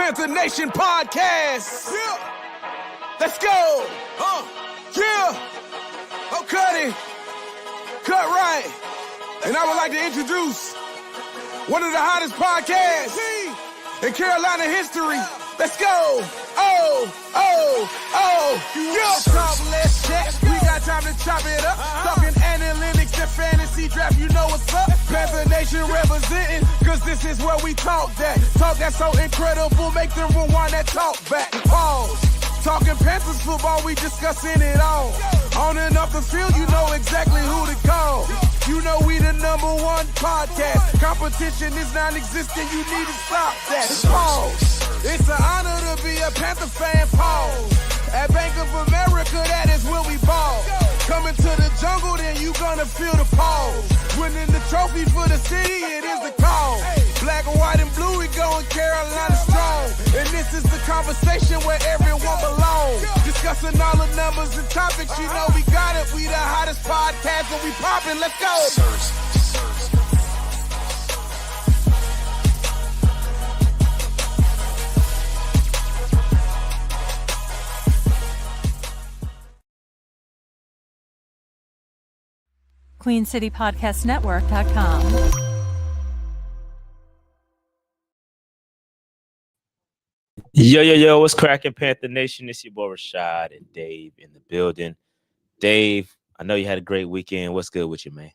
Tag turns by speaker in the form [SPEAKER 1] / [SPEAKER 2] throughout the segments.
[SPEAKER 1] Panther Nation podcast. Yeah. Let's go. Yeah. Oh, cut it. Cut right. And I would like to introduce one of the hottest podcasts in Carolina history. Let's go. Yeah. Talk, let's chat. We got time to chop it up. Talking analytics and fantasy draft. You know what's up. Panther Nation representing, cause this is where we talk that. Talk that's so incredible. Make them rewind that talk back. Pause. Talking Panthers football, we discussing it all. On and off the field, you know exactly who to call. You know we the #1 podcast. Competition is non-existent, you need to stop that. Pause. It's an honor to be a Panther fan, pause. At Bank of America, that is where we ball. Coming to the jungle, then you gonna feel the pause. Winning the trophy for the city, it is the call. Black, white, and blue, we going Carolina strong. And this is the conversation where everyone belongs. Discussing all the numbers and topics, you know we got it. We the hottest podcast and we poppin', let's go.
[SPEAKER 2] QueenCityPodcastNetwork.com.
[SPEAKER 3] Yo, what's cracking, Panther Nation? It's your boy Rashad and Dave in the building. Dave, I know you had a great weekend. What's good with you, man?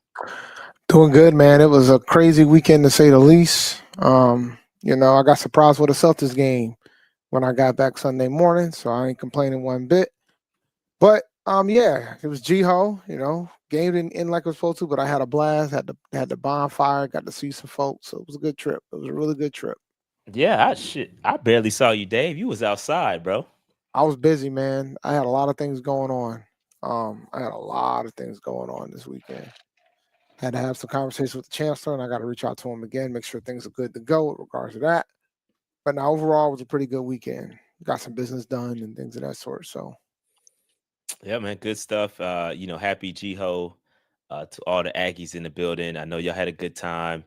[SPEAKER 4] Doing good, man. It was a crazy weekend to say the least. I got surprised with a Celtics game when I got back Sunday morning, so I ain't complaining one bit. But it was Ejiro, game didn't end like it was supposed to, but I had a blast, had the bonfire, got to see some folks. So it was a good trip. It was a really good trip.
[SPEAKER 3] Yeah, I barely saw you, Dave. You was outside, bro.
[SPEAKER 4] I was busy, man. I had a lot of things going on. This weekend. Had to have some conversations with the chancellor, and I got to reach out to him again, make sure things are good to go with regards to that. But now overall, it was a pretty good weekend. Got some business done and things of that sort. So,
[SPEAKER 3] yeah, man, good stuff. Happy Ejiro to all the Aggies in the building. I know y'all had a good time.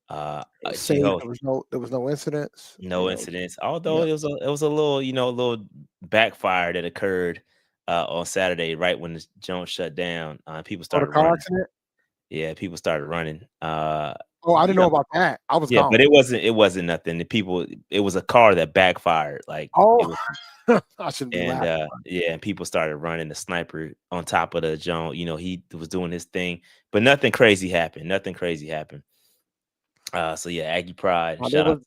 [SPEAKER 4] there was no incidents.
[SPEAKER 3] No incidents. Although it was a little backfire that occurred on Saturday, right when the Jones shut down. People started running. Accident? Yeah, people started running. I
[SPEAKER 4] didn't know about that. I was gone.
[SPEAKER 3] But it wasn't nothing. It was a car that backfired. Like,
[SPEAKER 4] I shouldn't be laughing.
[SPEAKER 3] And people started running. The sniper on top of the Jones, he was doing his thing, but nothing crazy happened. Aggie pride.
[SPEAKER 4] There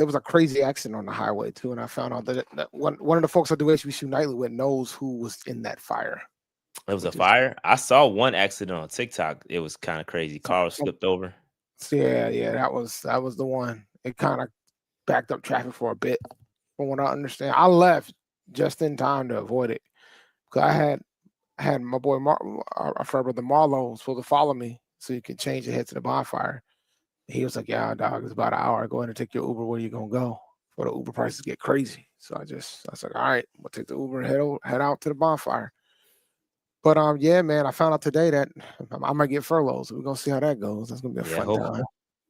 [SPEAKER 4] was a crazy accident on the highway too, and I found out that one of the folks I do HBCU nightly with knows who was in that fire.
[SPEAKER 3] It was a fire. I saw one accident on TikTok. It was kind of crazy. Car was flipped over.
[SPEAKER 4] Yeah, that was the one. It kind of backed up traffic for a bit. From what I understand, I left just in time to avoid it because I had my boy our friend brother Marlo was supposed to follow me so you could change your head to the bonfire. He was like, "Yeah, dog, it's about an hour. Go ahead and take your Uber. Where you gonna go? Before the Uber prices get crazy." So I was like, "All right, we'll take the Uber and head out to the bonfire." But man, I found out today that I might get furloughed. So we're gonna see how that goes. That's gonna be a fun time.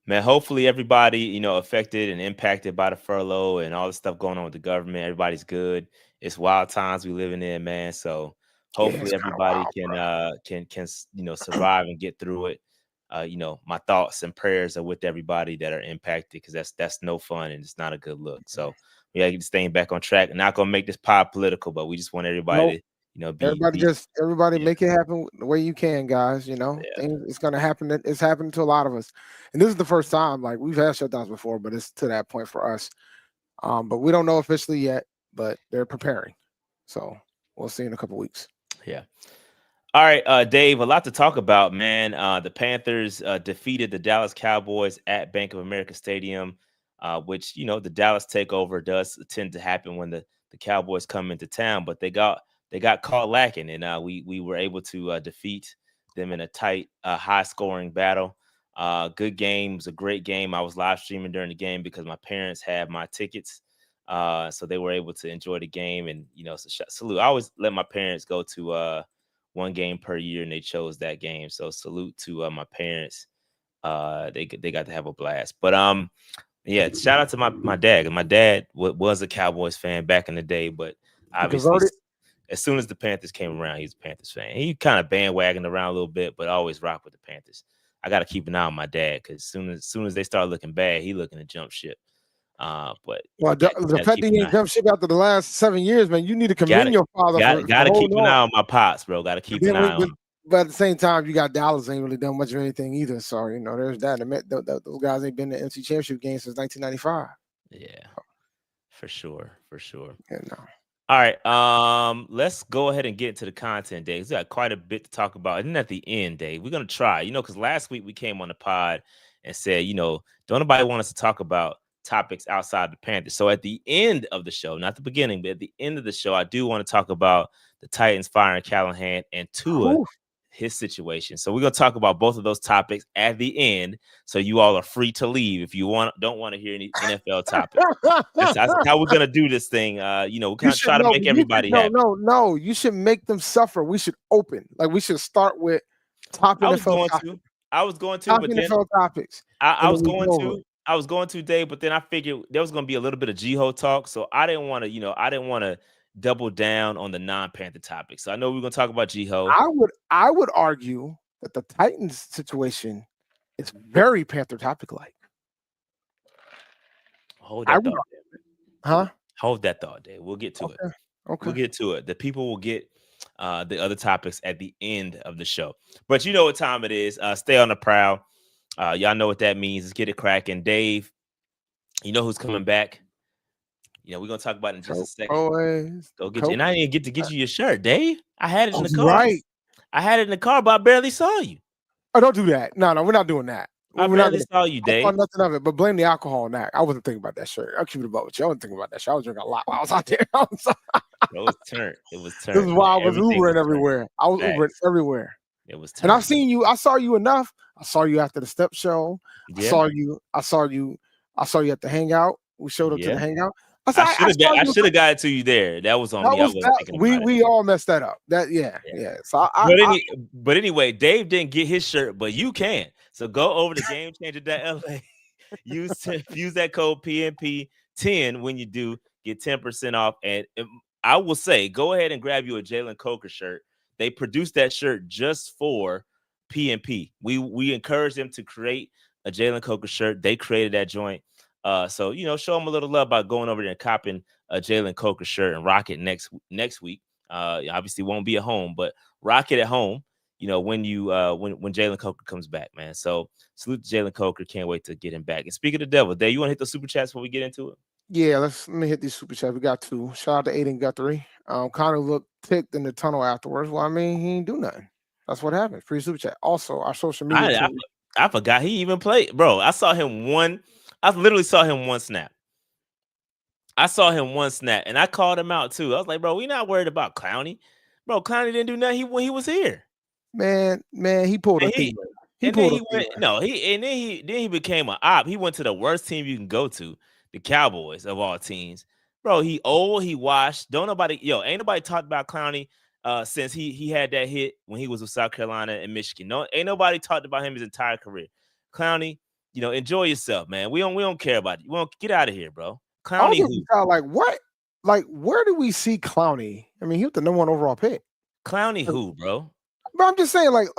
[SPEAKER 3] Man, hopefully everybody, affected and impacted by the furlough and all the stuff going on with the government, everybody's good. It's wild times we living in, man. So hopefully everybody can survive and get through it. My thoughts and prayers are with everybody that are impacted because that's no fun and it's not a good look. So we gotta get staying back on track. Not gonna make this pod political, but we just want everybody to
[SPEAKER 4] everybody make it happen the way you can, guys. It's gonna happen. It's happening to a lot of us, and this is the first time. Like, we've had shutdowns before, but it's to that point for us. But we don't know officially yet, but they're preparing. So we'll see in a couple weeks.
[SPEAKER 3] Yeah. All right, Dave, a lot to talk about, man. The Panthers defeated the Dallas Cowboys at Bank of America Stadium, which, the Dallas takeover does tend to happen when the Cowboys come into town, but they got caught lacking, and we were able to defeat them in a tight, high-scoring battle. Good game. It was a great game. I was live streaming during the game because my parents had my tickets, so they were able to enjoy the game. And salute. I always let my parents go to one game per year, and they chose that game. So salute to my parents. They got to have a blast. But Yeah, shout out to my dad. My dad was a Cowboys fan back in the day, but obviously,
[SPEAKER 4] converted?
[SPEAKER 3] as soon as the Panthers came around, he's a Panthers fan. He kind of bandwagoned around a little bit, but always rock with the Panthers. I got to keep an eye on my dad because soon as they start looking bad, he looking to jump ship. But
[SPEAKER 4] Well, the fact that he ain't jumped ship after the last 7 years, man, you need to commend your father for
[SPEAKER 3] keep an eye on my pops, bro. Got to keep an eye on.
[SPEAKER 4] But at the same time, you got Dallas ain't really done much of anything either. So there's that. Those guys ain't been in the NFC Championship game since 1995.
[SPEAKER 3] Yeah, for sure.
[SPEAKER 4] Yeah, no.
[SPEAKER 3] All right, let's go ahead and get into the content, Dave. We got quite a bit to talk about. And at the end, Dave, we're gonna try, because last week we came on the pod and said, don't nobody want us to talk about topics outside the Panthers. So at the end of the show, not the beginning, but at the end of the show, I do want to talk about the Titans firing Callahan and Tua. His situation. So we're gonna talk about both of those topics at the end. So you all are free to leave if you don't want to hear any NFL topics. That's how we're gonna do this thing. We kind of try to make everybody happy.
[SPEAKER 4] No. You should make them suffer. We should open. Like we should start with top NFL topics.
[SPEAKER 3] I was going to,
[SPEAKER 4] top
[SPEAKER 3] but
[SPEAKER 4] NFL topics.
[SPEAKER 3] I was going to, Dave, but then I figured there was gonna be a little bit of Ejiro talk. So I didn't want to, double down on the non-Panther topic. So I know we're gonna talk about Ejiro.
[SPEAKER 4] I would argue that the Titans situation is very Panther topic like.
[SPEAKER 3] Hold that thought, Dave.
[SPEAKER 4] Huh?
[SPEAKER 3] Hold that thought, Dave. We'll get to it.
[SPEAKER 4] Okay.
[SPEAKER 3] We'll get to it. The people will get the other topics at the end of the show. But you know what time it is. Stay on the prowl. Y'all know what that means. Let's get it cracking. Dave, you know who's coming back? We're gonna talk about it in just a second. Go get you. And I didn't get to get you your shirt, Dave. I had it in the car. Right. I had it in the car, but I barely saw you.
[SPEAKER 4] Oh, don't do that. No, we're not doing that.
[SPEAKER 3] I barely saw you, Dave.
[SPEAKER 4] I saw nothing of it, but blame the alcohol on that. I wasn't thinking about that shirt. I'll keep it about with you. I wasn't thinking about that shirt. I was drinking a lot while I was out there.
[SPEAKER 3] It was turned.
[SPEAKER 4] This is why I was Ubering everywhere. I was Ubering everywhere.
[SPEAKER 3] It was turned.
[SPEAKER 4] And I've seen you. I saw you enough. I saw you after the step show. Yeah. I saw you at the hangout. We showed up to the hangout.
[SPEAKER 3] I should have got it to you there. That was on me.
[SPEAKER 4] We all messed that up. So
[SPEAKER 3] but anyway, Dave didn't get his shirt, but you can. So go over to GameChanger.LA. use that code PNP10 when you do get 10% off. And I will say, go ahead and grab you a Jalen Coker shirt. They produced that shirt just for PNP. We encouraged them to create a Jalen Coker shirt. They created that joint. So show them a little love by going over there and copping a Jalen Coker shirt and rock it next week. Obviously won't be at home, but rock it at home. When Jalen Coker comes back, man. So salute to Jalen Coker. Can't wait to get him back. And speaking of the devil, Dave, you want to hit the super chats before we get into it?
[SPEAKER 4] Yeah, let me hit these super chats. We got 2. Shout out to Aiden Guthrie. Kind of looked ticked in the tunnel afterwards. Well, I mean, he didn't do nothing. That's what happened. Free super chat. Also, our social media.
[SPEAKER 3] I forgot he even played, bro. I literally saw him one snap. And I called him out too. I was like, bro, we not worried about Clowney. Bro, Clowney didn't do nothing when he was here.
[SPEAKER 4] Man, he pulled a thing.
[SPEAKER 3] Then he became an op. He went to the worst team you can go to, the Cowboys of all teams. Bro, he old, he washed. Ain't nobody talked about Clowney since he had that hit when he was with South Carolina and Michigan. No, ain't nobody talked about him his entire career. Clowney, enjoy yourself, man. We don't care about it. We won't get out of here, bro. Clowney,
[SPEAKER 4] like what? Like where do we see Clowney? I mean, he was the number 1 overall pick.
[SPEAKER 3] Clowney, who, bro?
[SPEAKER 4] But I'm just saying, like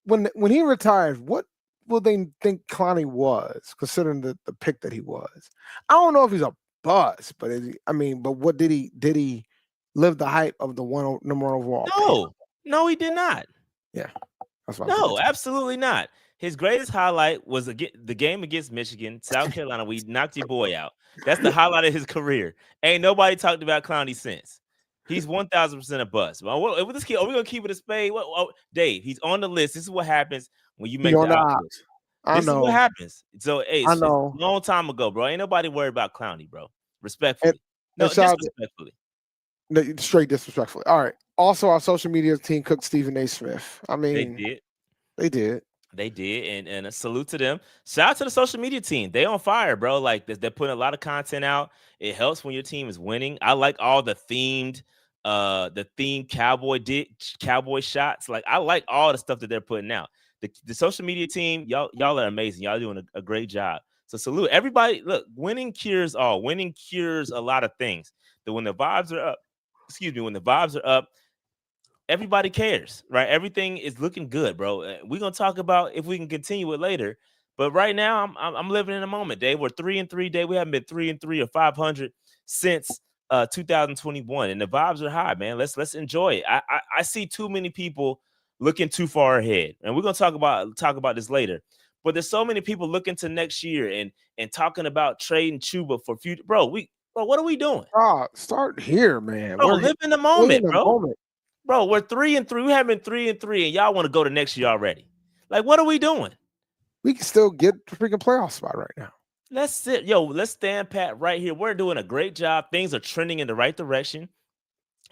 [SPEAKER 4] when he retires, what will they think Clowney was, considering the pick that he was? I don't know if he's a bust, but what did he live the hype of the number 1 overall?
[SPEAKER 3] No, he did not.
[SPEAKER 4] Yeah, that's what
[SPEAKER 3] no, absolutely not. His greatest highlight was the game against Michigan, South Carolina. We knocked your boy out. That's the highlight of his career. Ain't nobody talked about Clowney since. He's 1,000% a bust. Well, are we gonna keep it a spade? Dave, he's on the list. This is what happens when you make the options. This is what happens. So, hey, it's a long time ago, bro. Ain't nobody worried about Clowney, bro. Respectfully, disrespectfully.
[SPEAKER 4] Straight disrespectfully. All right. Also, our social media team cooked Stephen A. Smith. I mean, They did.
[SPEAKER 3] And a salute to them. Shout out to the social media team. They on fire, bro. Like they're putting a lot of content out. It helps when your team is winning. I like all the themed cowboy shots. Like I like all the stuff that they're putting out. The social media team, y'all are amazing. Y'all doing a great job. So salute everybody. Look, winning cures all. Winning cures a lot of things. That when the vibes are up, when the vibes are up, everybody cares, right? Everything is looking good, bro. We're gonna talk about if we can continue it later. But right now, I'm living in a moment, Dave. We're 3-3, Dave. We haven't been 3-3 or 500 since 2021, and the vibes are high, man. Let's enjoy it. I see too many people looking too far ahead, and we're gonna talk about this later. But there's so many people looking to next year and talking about trading Chuba for future, bro. What are we doing?
[SPEAKER 4] Start here, man.
[SPEAKER 3] Bro, live in the moment, bro.
[SPEAKER 4] Moment.
[SPEAKER 3] Bro, we're 3-3. We haven't been 3-3, and y'all want to go to next year already. Like, what are we doing?
[SPEAKER 4] We can still get the freaking playoff spot right now.
[SPEAKER 3] Let's stand pat right here. We're doing a great job. Things are trending in the right direction.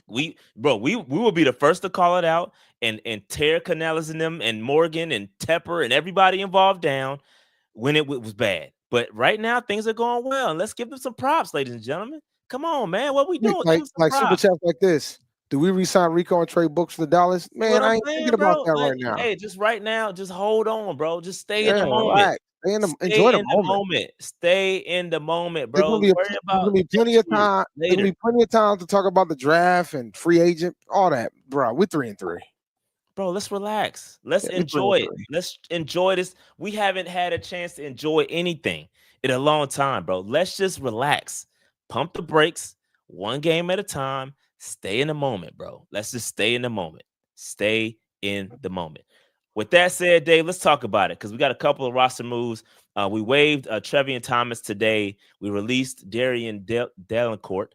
[SPEAKER 3] We will be the first to call it out and tear Canales and them and Morgan and Tepper and everybody involved down when it was bad. But right now, things are going well, and let's give them some props, ladies and gentlemen. Come on, man. What we doing?
[SPEAKER 4] Like super chats like this. Do we resign Rico and trade Books to Dallas? Man, I ain't thinking about that right now.
[SPEAKER 3] Hey, just right now, just hold on, bro. Just stay in the moment.
[SPEAKER 4] Enjoy the moment.
[SPEAKER 3] Stay in the moment, bro.
[SPEAKER 4] There's gonna be plenty of time. There's gonna be plenty of time to talk about the draft and free agent, all that, bro. We're 3-3.
[SPEAKER 3] Bro, let's relax. Let's enjoy it. Let's enjoy this. We haven't had a chance to enjoy anything in a long time, bro. Let's just relax. Pump the brakes, one game at a time. Stay in the moment, bro. Let's just stay in the moment. Stay in the moment. With that said, Dave, let's talk about it because we got a couple of roster moves. We waived Trevian Thomas today. We released Darian Delancourt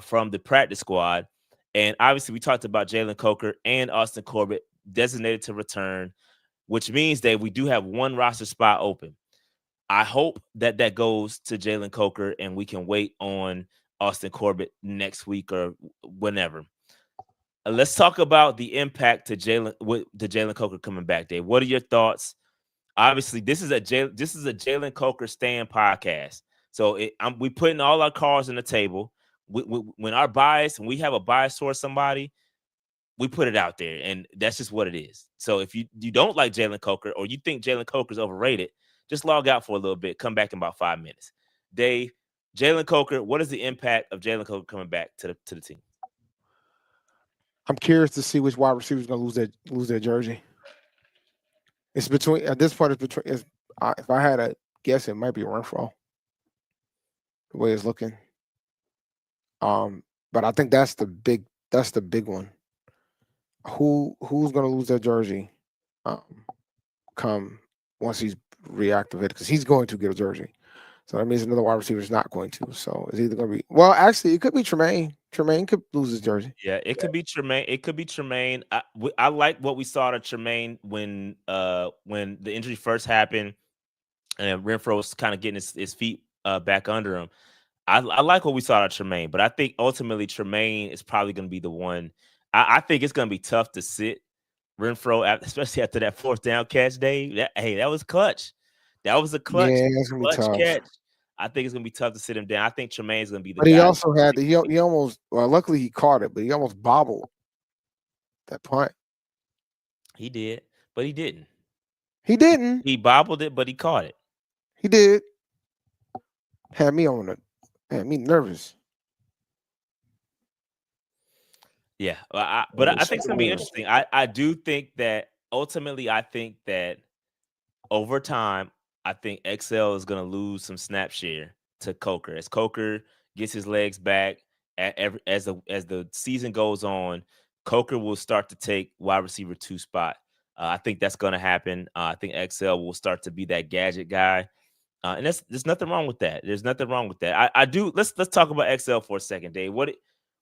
[SPEAKER 3] from the practice squad. And obviously, we talked about Jalen Coker and Austin Corbett designated to return, which means that we do have one roster spot open. I hope that goes to Jalen Coker and we can wait on Austin Corbett next week or whenever. Let's talk about the impact to Jalen Coker coming back, Dave. What are your thoughts? Obviously, this is a Jalen Coker stand podcast. So we putting all our cards on the table. When we have a bias towards somebody, we put it out there, and that's just what it is. So if you don't like Jalen Coker or you think Jalen Coker is overrated, just log out for a little bit. Come back in about 5 minutes. Dave, Jalen Coker, what is the impact of Jalen Coker coming back to the team?
[SPEAKER 4] I'm curious to see which wide receiver is going to lose their jersey. It's between at this point. If I had a guess, it might be Renfro. The way it's looking. But I think that's the big one. Who's going to lose their jersey? Come once he's reactivated, because he's going to get a jersey. So that means another wide receiver is not going to. So it's either going to be actually it could be Tremaine. Tremaine could lose his jersey.
[SPEAKER 3] Yeah, it could be Tremaine. It could be Tremaine. I like what we saw to Tremaine when the injury first happened, and Renfro was kind of getting his feet back under him. I like what we saw to Tremaine, but I think ultimately Tremaine is probably going to be the one. I think it's going to be tough to sit Renfro, especially after that fourth down catch, Dave. That was clutch. That was a clutch catch. I think it's going to be tough to sit him down. I think Tremaine's going to be the guy.
[SPEAKER 4] But he also had he almost, luckily he caught it, but he almost bobbled that punt.
[SPEAKER 3] He did, but he didn't.
[SPEAKER 4] He didn't.
[SPEAKER 3] He bobbled it, but he caught it.
[SPEAKER 4] He did. Had me nervous.
[SPEAKER 3] Yeah, but I think it's going to be interesting. I do think that ultimately, I think that over time, I think XL is going to lose some snap share to Coker. As Coker gets his legs back, as the season goes on, Coker will start to take wide receiver 2 spot. I think that's going to happen. I think XL will start to be that gadget guy. And there's nothing wrong with that. There's nothing wrong with that. I do. Let's talk about XL for a second, Dave.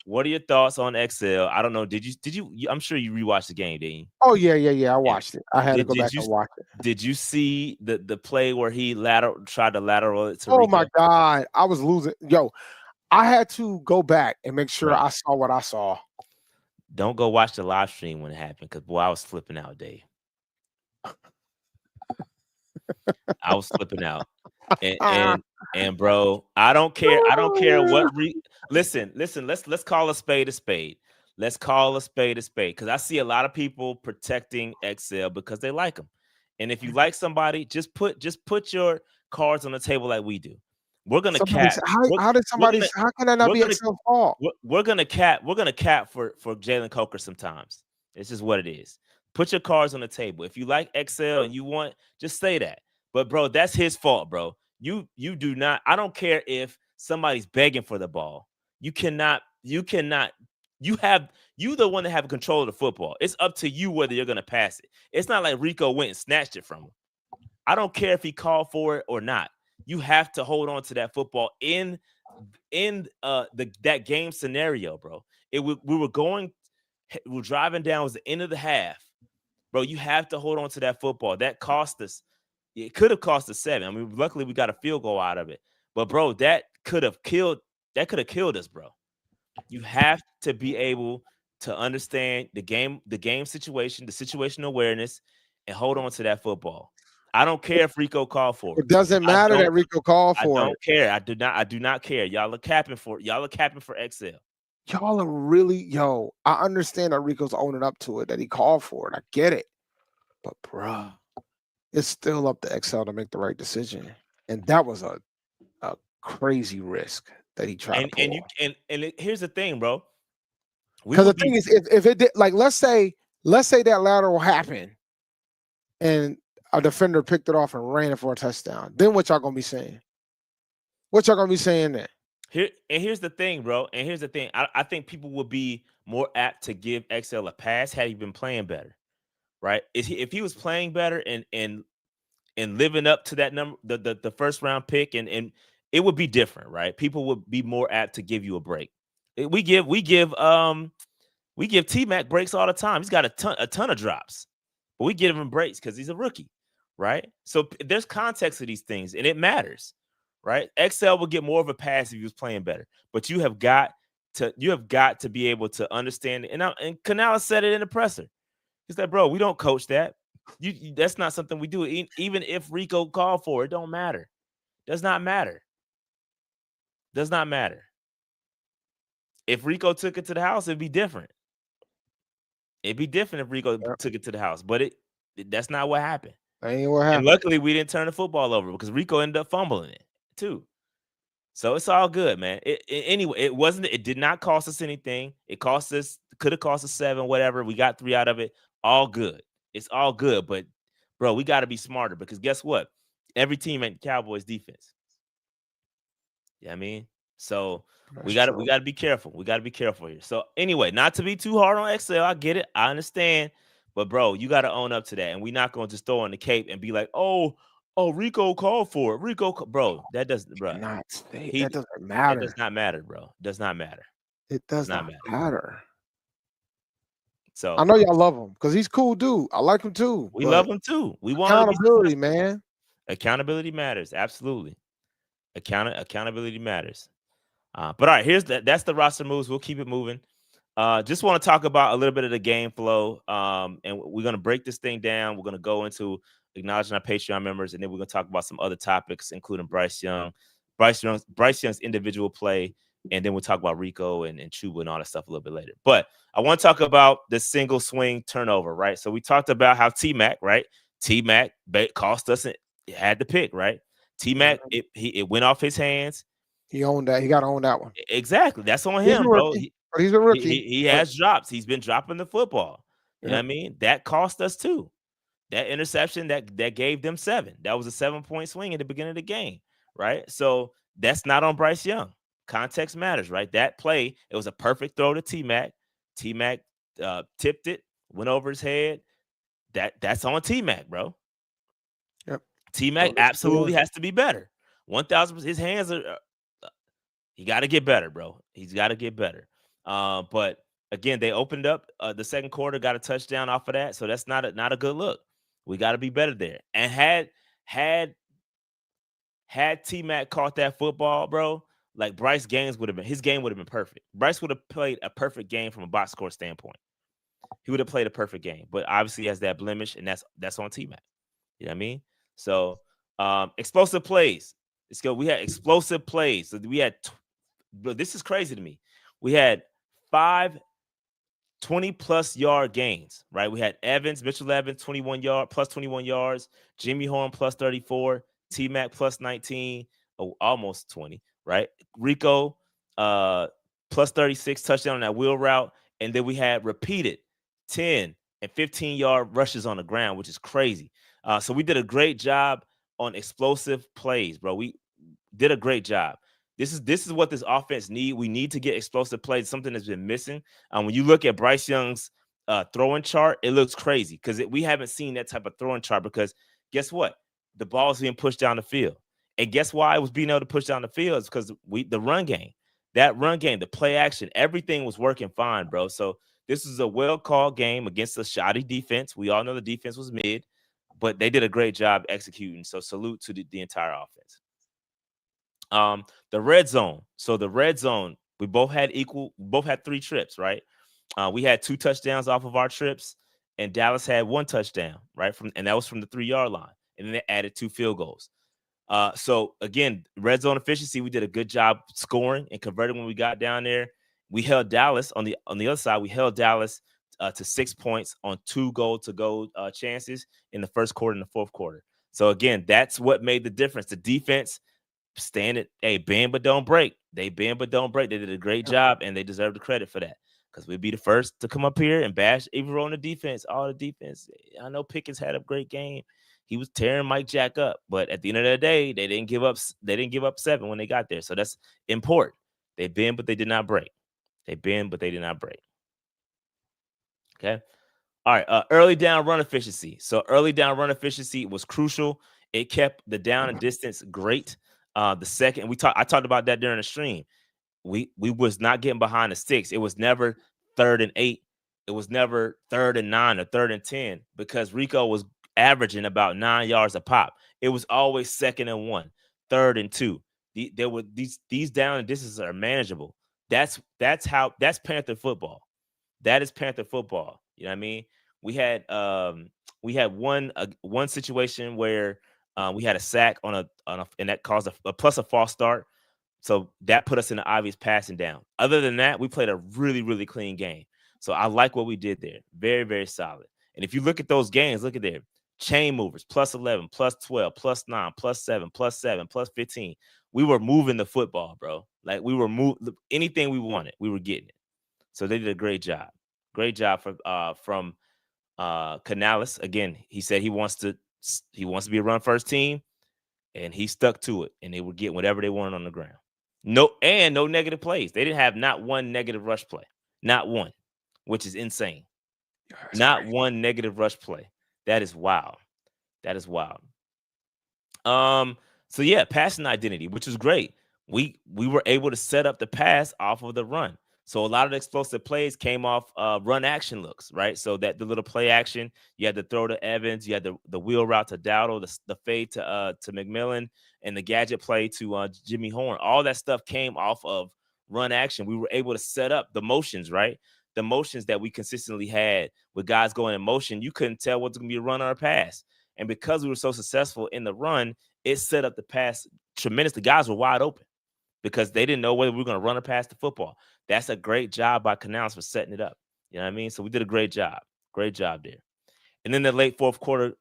[SPEAKER 3] What are your thoughts on XL? I don't know. Did you? I'm sure you rewatched the game, didn't you?
[SPEAKER 4] Oh yeah. I watched it. I had to go back and watch it.
[SPEAKER 3] Did you see the play where he tried to lateral it to
[SPEAKER 4] Oh
[SPEAKER 3] Rico?
[SPEAKER 4] my God, I was losing. Yo, I had to go back and make sure I saw what I saw.
[SPEAKER 3] Don't go watch the live stream when it happened, because boy, I was flipping out, Dave. I was flipping out. And bro, I don't care. I don't care what. Listen. Let's call a spade a spade. Let's call a spade a spade, because I see a lot of people protecting XL because they like him. And if you like somebody, just put your cards on the table like we do. We're gonna
[SPEAKER 4] Somebody
[SPEAKER 3] cap.
[SPEAKER 4] said, how can that not be Excel fault?
[SPEAKER 3] We're gonna cap for Jalen Coker sometimes. It's just what it is. Put your cards on the table. If you like Excel and you want, just say that. But bro, that's his fault, bro. You do not. I don't care if somebody's begging for the ball. You cannot. You the one that have control of the football. It's up to you whether you're gonna pass it. It's not like Rico went and snatched it from him. I don't care if he called for it or not. You have to hold on to that football in that game scenario, bro. We were driving down. It was the end of the half, bro. You have to hold on to that football. That cost us. It could have cost us 7. I mean, luckily we got a field goal out of it. But bro, that could have killed us, bro. You have to be able to understand the game situation, the situational awareness, and hold on to that football. I don't care if Rico called for it.
[SPEAKER 4] It doesn't matter that Rico called for it.
[SPEAKER 3] I don't care. I do not care. Y'all are capping for XL.
[SPEAKER 4] Y'all are really, I understand that Rico's owning up to it, that he called for it. I get it. But bro, it's still up to XL to make the right decision. And that was a crazy risk that he tried to pull.
[SPEAKER 3] And here's the thing, bro.
[SPEAKER 4] Because the thing is, if it did, like, let's say that lateral happened and a defender picked it off and ran it for a touchdown, then what y'all gonna be saying? What y'all gonna be saying then?
[SPEAKER 3] Here's the thing, bro. And here's the thing. I think people would be more apt to give XL a pass had he been playing better, right? If he was playing better and living up to that number, the first round pick, and it would be different, right? People would be more apt to give you a break. We give T-Mac breaks all the time. He's got a ton of drops, but we give him breaks because he's a rookie, right? So there's context to these things, and it matters, right? XL will get more of a pass if he was playing better, but you have got to be able to understand. And Canales said it in the presser. He said, "Bro, we don't coach that. That's not something we do. Even if Rico called for it, don't matter. Does not matter. Does not matter. If Rico took it to the house, it'd be different. It'd be different if Rico took it to the house, but that's not what happened.
[SPEAKER 4] That ain't what happened.
[SPEAKER 3] And luckily, we didn't turn the football over because Rico ended up fumbling it too. So it's all good, man. Anyway, it did not cost us anything. It could have cost us 7, whatever. We got 3 out of it. All good. It's all good. But bro, we got to be smarter because guess what? Every team ain't Cowboys defense. You know what I mean? So we got to be careful. We got to be careful here. So anyway, not to be too hard on XL. I get it. I understand. But bro, you got to own up to that. And we're not going to just throw on the cape and be like, oh, Rico called for it. Bro, that doesn't, bro.
[SPEAKER 4] That doesn't matter.
[SPEAKER 3] It does not matter, bro. It does not matter.
[SPEAKER 4] It does not matter.
[SPEAKER 3] So
[SPEAKER 4] I know y'all love him because he's cool dude. I like him too.
[SPEAKER 3] We love him too. We want
[SPEAKER 4] accountability, man.
[SPEAKER 3] Accountability matters. Absolutely. Accountability matters. But all right, that's the roster moves. We'll keep it moving. Just want to talk about a little bit of the game flow. And we're going to break this thing down. We're going to go into acknowledging our Patreon members, and then we're going to talk about some other topics, including Bryce Young's individual play, and then we'll talk about Rico and Chuba and all that stuff a little bit later. But I want to talk about the single swing turnover, right? So we talked about how T-Mac, right? T-Mac cost us and had the pick, right? T-Mac, it went off his hands.
[SPEAKER 4] He owned that. He got to own that one.
[SPEAKER 3] Exactly. That's on him, bro.
[SPEAKER 4] He's a rookie.
[SPEAKER 3] He has drops. He's been dropping the football. You know what I mean? That cost us too. That interception that gave them 7. That was a 7-point swing at the beginning of the game, right? So that's not on Bryce Young. Context matters, right? That play, it was a perfect throw to T-Mac. T-Mac tipped it, went over his head. That's on T-Mac, bro.
[SPEAKER 4] Yep.
[SPEAKER 3] T-Mac absolutely has to be better. 1,000%. His hands are. He got to get better, bro. He's got to get better. But again, they opened up the second quarter, got a touchdown off of that, so that's not a good look. We got to be better there. And had T-Mac caught that football, bro, like Bryce Gaines his game would have been perfect. Bryce would have played a perfect game from a box score standpoint. He would have played a perfect game, but obviously he has that blemish, and that's on T-Mac. You know what I mean? So explosive plays. Let's go. We had explosive plays. So we had, this is crazy to me. We had 5 20-plus yard gains, right? We had Mitchell Evans, 21 plus 21 yards, Jimmy Horn plus 34, T-Mac plus 19, almost 20, right? Rico plus 36 touchdown on that wheel route. And then we had repeated 10 and 15-yard rushes on the ground, which is crazy. So we did a great job on explosive plays, bro. We did a great job. This is what this offense need. We need to get explosive plays, something that's been missing. When you look at Bryce Young's throwing chart, it looks crazy because we haven't seen that type of throwing chart because guess what? The ball's being pushed down the field. And guess why it was being able to push down the field? Is because the run game, the play action, everything was working fine, bro. So this is a well-called game against a shoddy defense. We all know the defense was mid, but they did a great job executing. So salute to the entire offense. The red zone. So the red zone, we both had 3 trips, right? We had 2 touchdowns off of our trips, and Dallas had 1 touchdown, right? And that was from the 3-yard line. And then they added 2 field goals. So again, red zone efficiency, we did a good job scoring and converting when we got down there. We held Dallas on the other side. We held Dallas to 6 points on 2 goal-to-go chances in the first quarter and the fourth quarter. So again, that's what made the difference. The defense standing, hey, bend but don't break. They bend but don't break. They did a great job, and they deserve the credit for that because we'd be the first to come up here and bash Ejiro on the defense. All the defense. I know Pickens had a great game. He was tearing Mike Jack up, but at the end of the day, they didn't give up. They didn't give up 7 when they got there. So that's important. They bend, but they did not break. They bend, but they did not break. Okay. All right. Early down run efficiency. So early down run efficiency was crucial. It kept the down and distance great. The second I talked about that during the stream. We was not getting behind the sticks. It was never 3rd and 8. It was never 3rd and 9 or 3rd and 10 because Rico was averaging about 9 yards a pop. It was always 2nd and 1, 3rd and 2. There were these down and distances are manageable. That's Panther football. That is Panther football. You know what I mean? We had one situation where we had a sack on and that caused a plus a false start. So that put us in the obvious passing down. Other than that, we played a really, really clean game. So I like what we did there. Very, very solid. And if you look at those games, look at there. Chain movers, plus 11, plus 12, plus 9, plus 7, plus 7, plus 15. We were moving the football, bro. Like we were anything we wanted, we were getting it. So they did a great job. Great job from Canales. Again, he said he wants to be a run first team, and he stuck to it, and they would get whatever they wanted on the ground. No negative plays. They didn't have not one negative rush play. Not one, which is insane. Not crazy. One negative rush play. That is wild. That is wild. So yeah, passing identity, which was great. We were able to set up the pass off of the run. So a lot of the explosive plays came off run action looks, right? So that the little play action, you had to throw to Evans, you had the wheel route to Dowdle, the fade to McMillan, and the gadget play to Jimmy Horn. All that stuff came off of run action. We were able to set up the motions, right? The motions that we consistently had with guys going in motion. You couldn't tell what's going to be a run or a pass. And because we were so successful in the run, it set up the pass tremendously. Guys were wide open because they didn't know whether we were going to run or pass the football. That's a great job by Canales for setting it up. You know what I mean? So we did a great job. Great job there. And then the late fourth quarter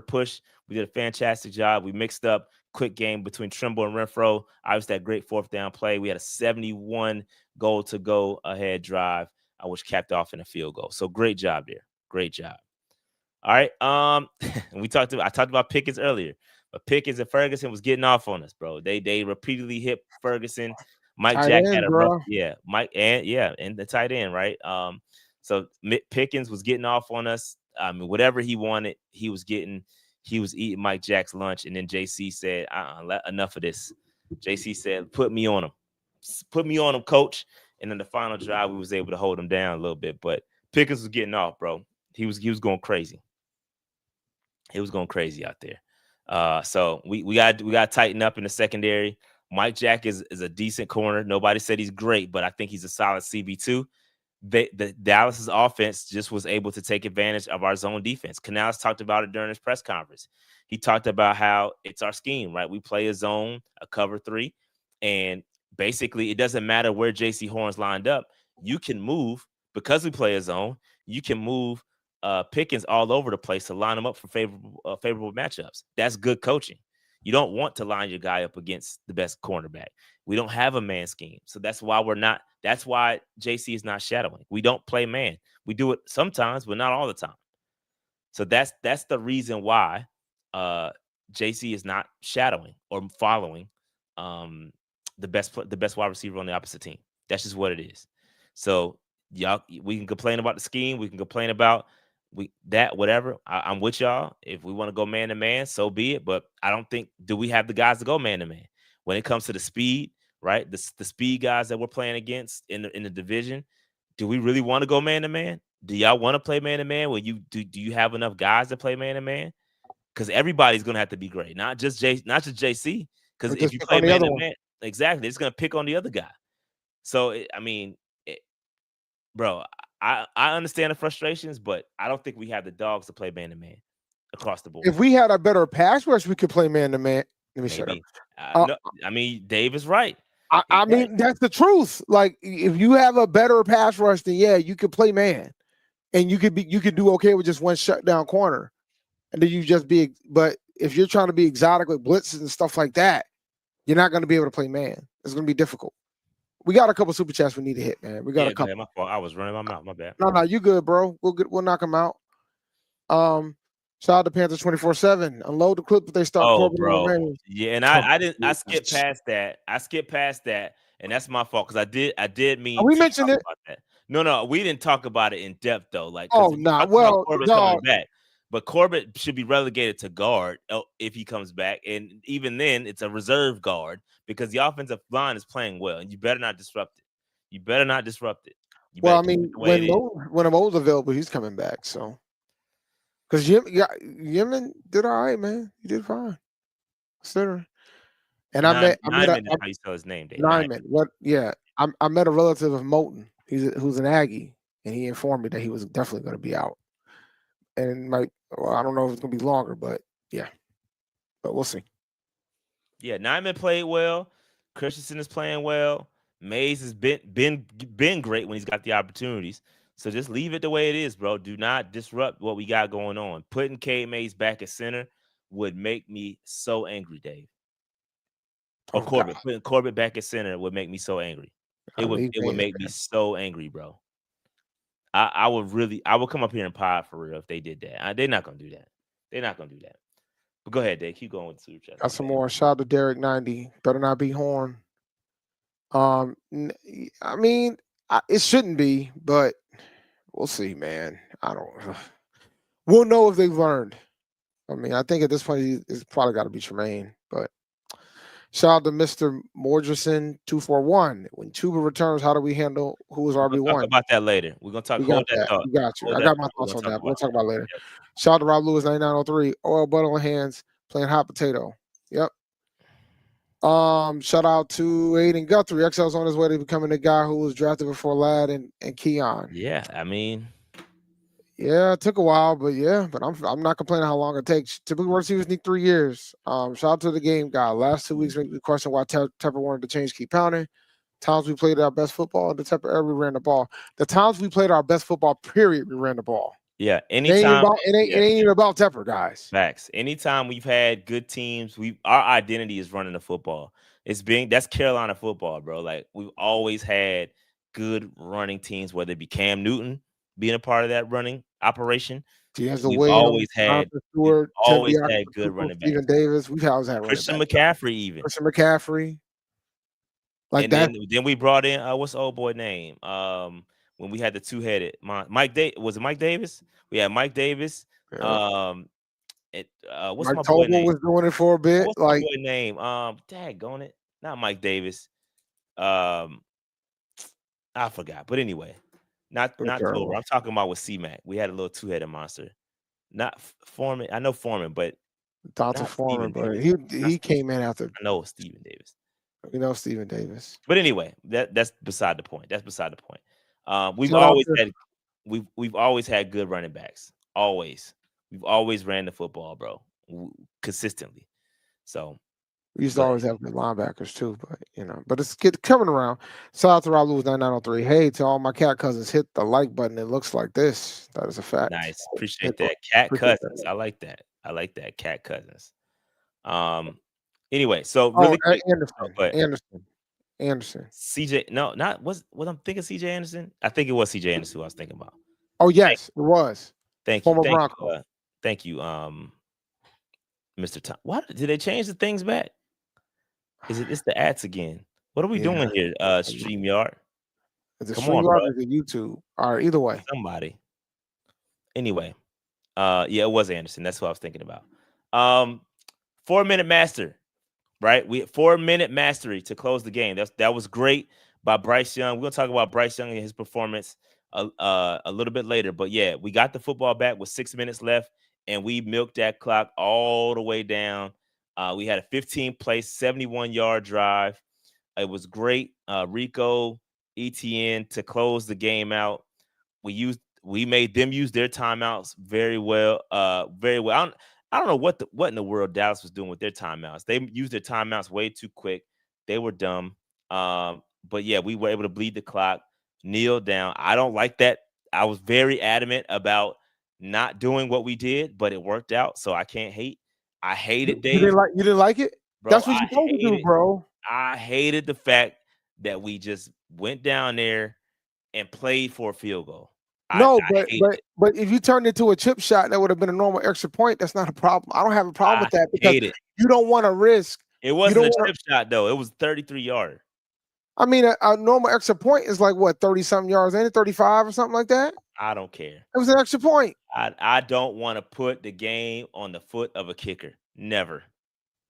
[SPEAKER 3] push, we did a fantastic job. We mixed up quick game between Trimble and Renfro. Obviously, that great 4th down play. We had a 71 goal to go ahead drive, which capped off in a field goal. So great job there. Great job. All right. I talked about Pickens earlier, but Pickens and Ferguson was getting off on us, bro. They repeatedly hit Ferguson. Mike Jack had a rough, and the tight end, right? So Pickens was getting off on us. I mean, whatever he wanted, he was getting. He was eating Mike Jack's lunch, and then JC said, enough of this. JC said, put me on him, coach. And then the final drive, we was able to hold him down a little bit, but Pickens was getting off, bro. He was going crazy. He was going crazy out there. So we got to tighten up in the secondary. Mike Jack is a decent corner. Nobody said he's great, but I think he's a solid CB2. The Dallas's offense just was able to take advantage of our zone defense. Canales talked about it during his press conference. He talked about how it's our scheme, right? We play a zone, a cover 3, and basically it doesn't matter where JC Horn's lined up. You can move because we play a zone. You can move Pickens all over the place to line them up for favorable matchups. That's good coaching. You don't want to line your guy up against the best cornerback. We don't have a man scheme. So that's why that's why JC is not shadowing. We don't play man. We do it sometimes, but not all the time. So that's the reason why JC is not shadowing or following the best wide receiver on the opposite team. That's just what it is. So y'all, we can complain about the scheme. We can complain about whatever. I'm with y'all. If we want to go man to man, so be it. But I don't think do we have the guys to go man to man when it comes to the speed, right? The speed guys that we're playing against in the division. Do we really want to go man to man? Do y'all want to play man to man? When do you have enough guys to play man to man? Because everybody's gonna have to be great, not just JC. Because if you play man to man, exactly, it's gonna pick on the other guy. So bro, I understand the frustrations, but I don't think we have the dogs to play man to man across the board.
[SPEAKER 4] If we had a better pass rush, we could play man to man. Let me shut up.
[SPEAKER 3] No, I mean, Dave is right.
[SPEAKER 4] I mean, that's the truth. Like, if you have a better pass rush, then yeah, you could play man, and you could do okay with just one shutdown corner, and then you just be. But if you're trying to be exotic with blitzes and stuff like that, you're not going to be able to play man. It's going to be difficult. We got a couple super chats we need to hit, man. We got a couple.
[SPEAKER 3] Man, my fault. I was running my mouth. My bad.
[SPEAKER 4] No, you good, bro. We'll knock them out. Shout out to Panthers 24/7. Unload the clip that they start.
[SPEAKER 3] Oh, bro. Yeah, and I skipped past that. And that's my fault because I did mean.
[SPEAKER 4] We mentioned it.
[SPEAKER 3] About that. No, we didn't talk about it in depth though. Like,
[SPEAKER 4] well,
[SPEAKER 3] Corbett's coming back, but Corbett should be relegated to guard if he comes back, and even then, it's a reserve guard because the offensive line is playing well, and you better not disrupt it.
[SPEAKER 4] Well, I mean, when Mo's available, he's coming back. So, because Yemen did all right, man. He did fine. Considering. And I met
[SPEAKER 3] how you spell his name, Dave.
[SPEAKER 4] Nyman. What? Yeah, I met a relative of Moulton. Who's an Aggie, and he informed me that he was definitely going to be out. And I don't know if it's going to be longer, but yeah, but we'll see.
[SPEAKER 3] Yeah, Nyman played well. Christensen is playing well. Mays has been great when he's got the opportunities. So just leave it the way it is, bro. Do not disrupt what we got going on. Putting Cade Mays back at center would make me so angry, Dave. Or Corbett. Putting Corbett back at center would make me so angry. It would make me so angry, bro. I would come up here and pod for real if they did that. They're not gonna do that. But go ahead, Dave. Keep going with the super chat.
[SPEAKER 4] Got some more. Shout out to Derek 90. Better not be Horn. I mean, it shouldn't be, but we'll see, man. We'll know if they've learned. I mean, I think at this point it's probably got to be Tremaine, but. Shout out to Mr. Morgerson 241. When Tuba returns, how do we handle who is RB1?
[SPEAKER 3] Talk about that later. We're gonna talk about that.
[SPEAKER 4] You got you. I got my thoughts on that. We'll talk about it later. Yep. Shout out to Rob Lewis 9903. Oil bundle in hands, playing hot potato. Yep. Shout out to Aiden Guthrie. XL's on his way to becoming the guy who was drafted before Ladd and Keon.
[SPEAKER 3] Yeah, I mean.
[SPEAKER 4] Yeah, it took a while, but I'm not complaining how long it takes. Typically, receivers need 3 years. Shout out to the game guy. Last 2 weeks, made me question why Tepper wanted to change, keep pounding. Times we played our best football, the Tepper era we ran the ball. The times we played our best football, period, we ran the ball.
[SPEAKER 3] Yeah, anytime
[SPEAKER 4] it ain't even about Tepper, guys.
[SPEAKER 3] Facts. Anytime we've had good teams, our identity is running the football. That's Carolina football, bro. Like we've always had good running teams, whether it be Cam Newton being a part of that running operation. We've always had good running backs.
[SPEAKER 4] Steven Davis. We've always had
[SPEAKER 3] Christian McCaffrey, even.
[SPEAKER 4] Christian McCaffrey. Like
[SPEAKER 3] and that. Then we brought in what's the old boy name? When we had the two-headed was it Mike Davis? We had Mike Davis.
[SPEAKER 4] Yeah.
[SPEAKER 3] What's
[SPEAKER 4] Mike
[SPEAKER 3] my boy name?
[SPEAKER 4] Was doing it for a bit.
[SPEAKER 3] What's my boy name? Daggone it. Not Mike Davis. I forgot. But anyway. Not Tober. I'm talking about with C-Mac. We had a little two-headed monster. Not Foreman. I know Foreman, but
[SPEAKER 4] Donta Foreman, but he came in after.
[SPEAKER 3] I know Steven Davis.
[SPEAKER 4] You know Steven Davis.
[SPEAKER 3] But anyway, that's beside the point. We've always had good running backs. Always. We've always ran the football, bro. Consistently. So
[SPEAKER 4] We used to
[SPEAKER 3] But
[SPEAKER 4] always have good linebackers too, but it's coming around. Shout out to Rob Lewis 9903. Hey, to all my cat cousins, hit the like button. It looks like this. That is a fact.
[SPEAKER 3] nice. Appreciate
[SPEAKER 4] Hit
[SPEAKER 3] that. Cat
[SPEAKER 4] appreciate
[SPEAKER 3] Cousins.
[SPEAKER 4] that.
[SPEAKER 3] I like that. I like that. Cat Cousins. Anyway, so
[SPEAKER 4] Oh,
[SPEAKER 3] really quick. But
[SPEAKER 4] Anderson.
[SPEAKER 3] CJ, no, not was what I'm thinking. CJ Anderson. I think it was CJ Anderson who I was thinking about.
[SPEAKER 4] Oh yes, it was.
[SPEAKER 3] Thank you.
[SPEAKER 4] Former
[SPEAKER 3] Thank
[SPEAKER 4] Bronco.
[SPEAKER 3] you. Thank you, Mr. Tom. What did they change the things back? It's the ads again? What are we doing here? StreamYard.
[SPEAKER 4] Is it
[SPEAKER 3] Come on, bro.
[SPEAKER 4] StreamYard or is it YouTube? All right, either way.
[SPEAKER 3] Somebody. Anyway, yeah, it was Anderson. That's what I was thinking about. 4-minute master, right? We 4-minute mastery to close the game. That was great by Bryce Young. We're gonna talk about Bryce Young and his performance a little bit later. But yeah, we got the football back with 6 minutes left, and we milked that clock all the way down. We had a 15-play, 71-yard drive. It was great. Rico ETN to close the game out. We made them use their timeouts very well. Very well. I don't know what in the world Dallas was doing with their timeouts. They used their timeouts way too quick. They were dumb. But yeah, we were able to bleed the clock, kneel down. I don't like that. I was very adamant about not doing what we did, but it worked out. So I can't hate. I hate it, Dave.
[SPEAKER 4] You didn't like it?
[SPEAKER 3] Bro,
[SPEAKER 4] That's what you're supposed to do, bro.
[SPEAKER 3] I hated the fact that we just went down there and played for a field goal.
[SPEAKER 4] But if you turned it into a chip shot, that would have been a normal extra point. That's not a problem. I don't have a problem with that because you don't want to risk.
[SPEAKER 3] It wasn't a chip shot though. It was 33-yard.
[SPEAKER 4] I mean, a normal extra point is like what, 30-something yards, ain't it? 35 or something like that.
[SPEAKER 3] I don't care.
[SPEAKER 4] It was an extra point.
[SPEAKER 3] I don't want to put the game on the foot of a kicker. Never,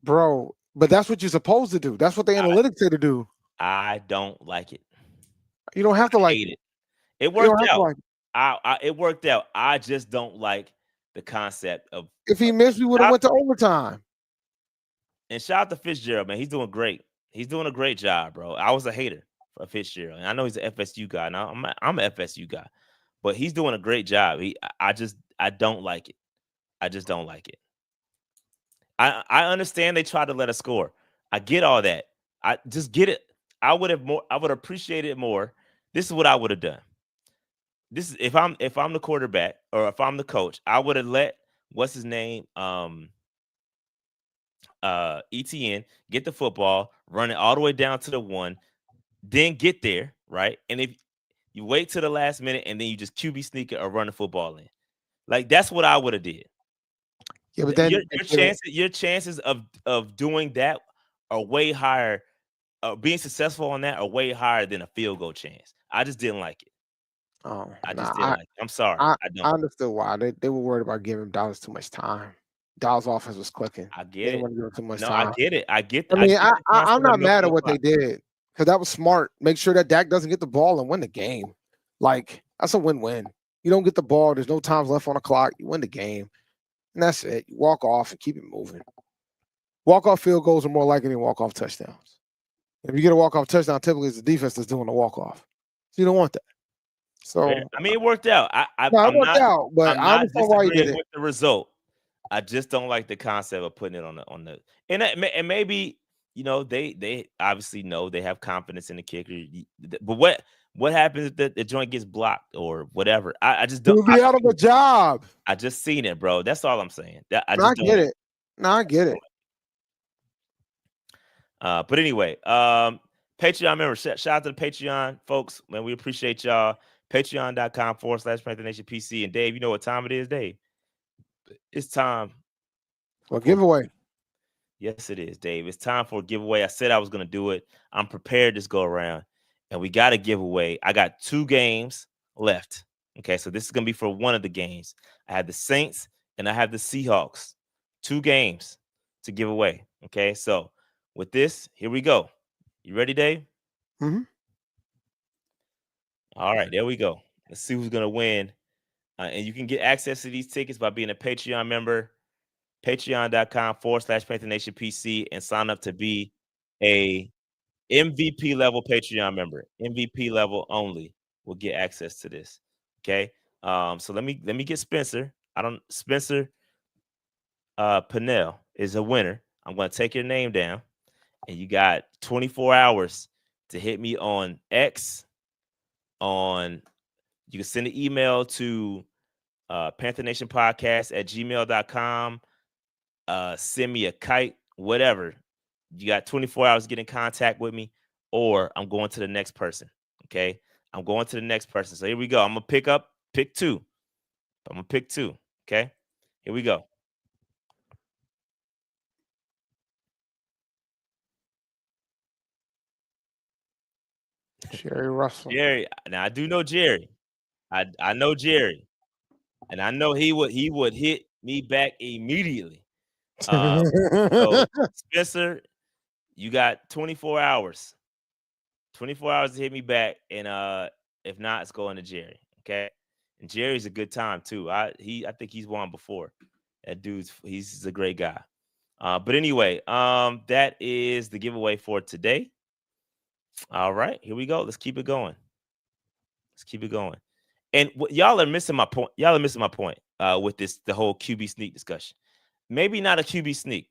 [SPEAKER 4] bro. But that's what you're supposed to do. That's what the analytics say to do.
[SPEAKER 3] I don't like it.
[SPEAKER 4] You don't have to like
[SPEAKER 3] it. It worked out. It worked out. I just don't like the concept of.
[SPEAKER 4] If he missed, we would have went to overtime.
[SPEAKER 3] And shout out to Fitzgerald, man. He's doing great. He's doing a great job, bro. I was a hater for Fitzgerald, and I know he's an FSU guy. Now I'm an FSU guy, but he's doing a great job. I don't like it. I just don't like it. I understand they tried to let us score. I get all that. I just get it. I would appreciate it more. This is what I would have done. This is if I'm the quarterback or if I'm the coach, I would have let what's his name ETN get the football, run it all the way down to the 1, then get there, right? And if you wait till the last minute and then you just QB sneak it or run the football in, like that's what I would have did.
[SPEAKER 4] Yeah, but then
[SPEAKER 3] your chances of doing that are way higher. Being successful on that are way higher than a field goal chance. I just didn't like it.
[SPEAKER 4] Oh,
[SPEAKER 3] I just didn't like it. I'm sorry. I
[SPEAKER 4] understood why they were worried about giving Dallas too much time. Dallas' offense was clicking.
[SPEAKER 3] I get it.
[SPEAKER 4] Want to give too much time.
[SPEAKER 3] I get it. I get.
[SPEAKER 4] I mean, I'm not mad at what they did because that was smart. Make sure that Dak doesn't get the ball and win the game. Like that's a win-win. You don't get the ball. There's no time left on the clock. You win the game, and that's it. You walk off and keep it moving. Walk-off field goals are more likely than walk-off touchdowns. If you get a walk-off touchdown, typically it's the defense that's doing the walk-off. So you don't want that. So
[SPEAKER 3] I mean, it worked out. It
[SPEAKER 4] worked out, but I understand why you did it.
[SPEAKER 3] With the result, I just don't like the concept of putting it on the. And maybe they obviously know they have confidence in the kicker, but what happens if the joint gets blocked or whatever? I just don't.
[SPEAKER 4] You'll be out of a job.
[SPEAKER 3] I just seen it, bro. That's all I'm saying. I
[SPEAKER 4] get it. No, I get it.
[SPEAKER 3] But anyway, Patreon members, shout out to the Patreon folks, man. We appreciate y'all. Patreon.com/Panther Nation PC. And Dave, you know what time it is, Dave? It's time.
[SPEAKER 4] For a giveaway.
[SPEAKER 3] Yes, it is, Dave. It's time for a giveaway. I said I was going to do it. I'm prepared this go around. And we got a giveaway. I got 2 games left. Okay, so this is going to be for one of the games. I have the Saints and I have the Seahawks. 2 games to give away. Okay, so with this, here we go. You ready, Dave?
[SPEAKER 4] Mm-hmm.
[SPEAKER 3] All right, there we go. Let's see who's going to win. And you can get access to these tickets by being a Patreon member. Patreon.com/Panther Nation PC and sign up to be a MVP level Patreon member. MVP level only will get access to this. Okay. So let me get Spencer. Spencer Pennell is a winner. I'm going to take your name down. and you got 24 hours to hit me on X. You can send an email to PantherNationPodcast@gmail.com. Send me a kite, whatever. You got 24 hours to get in contact with me, or I'm going to the next person. Okay. I'm going to the next person. So here we go. I'm going to pick two. I'm going to pick two. Okay. Here we go.
[SPEAKER 4] Jerry Russell.
[SPEAKER 3] Jerry. Now I do know Jerry. I know Jerry. And I know he would hit me back immediately. So Spencer, you got 24 hours. 24 hours to hit me back, and if not, it's going to Jerry. Okay, and Jerry's a good time too. I think he's won before. That he's a great guy. But anyway, that is the giveaway for today. All right, here we go. Let's keep it going. And y'all are missing my point. With the whole QB sneak discussion. Maybe not a QB sneak.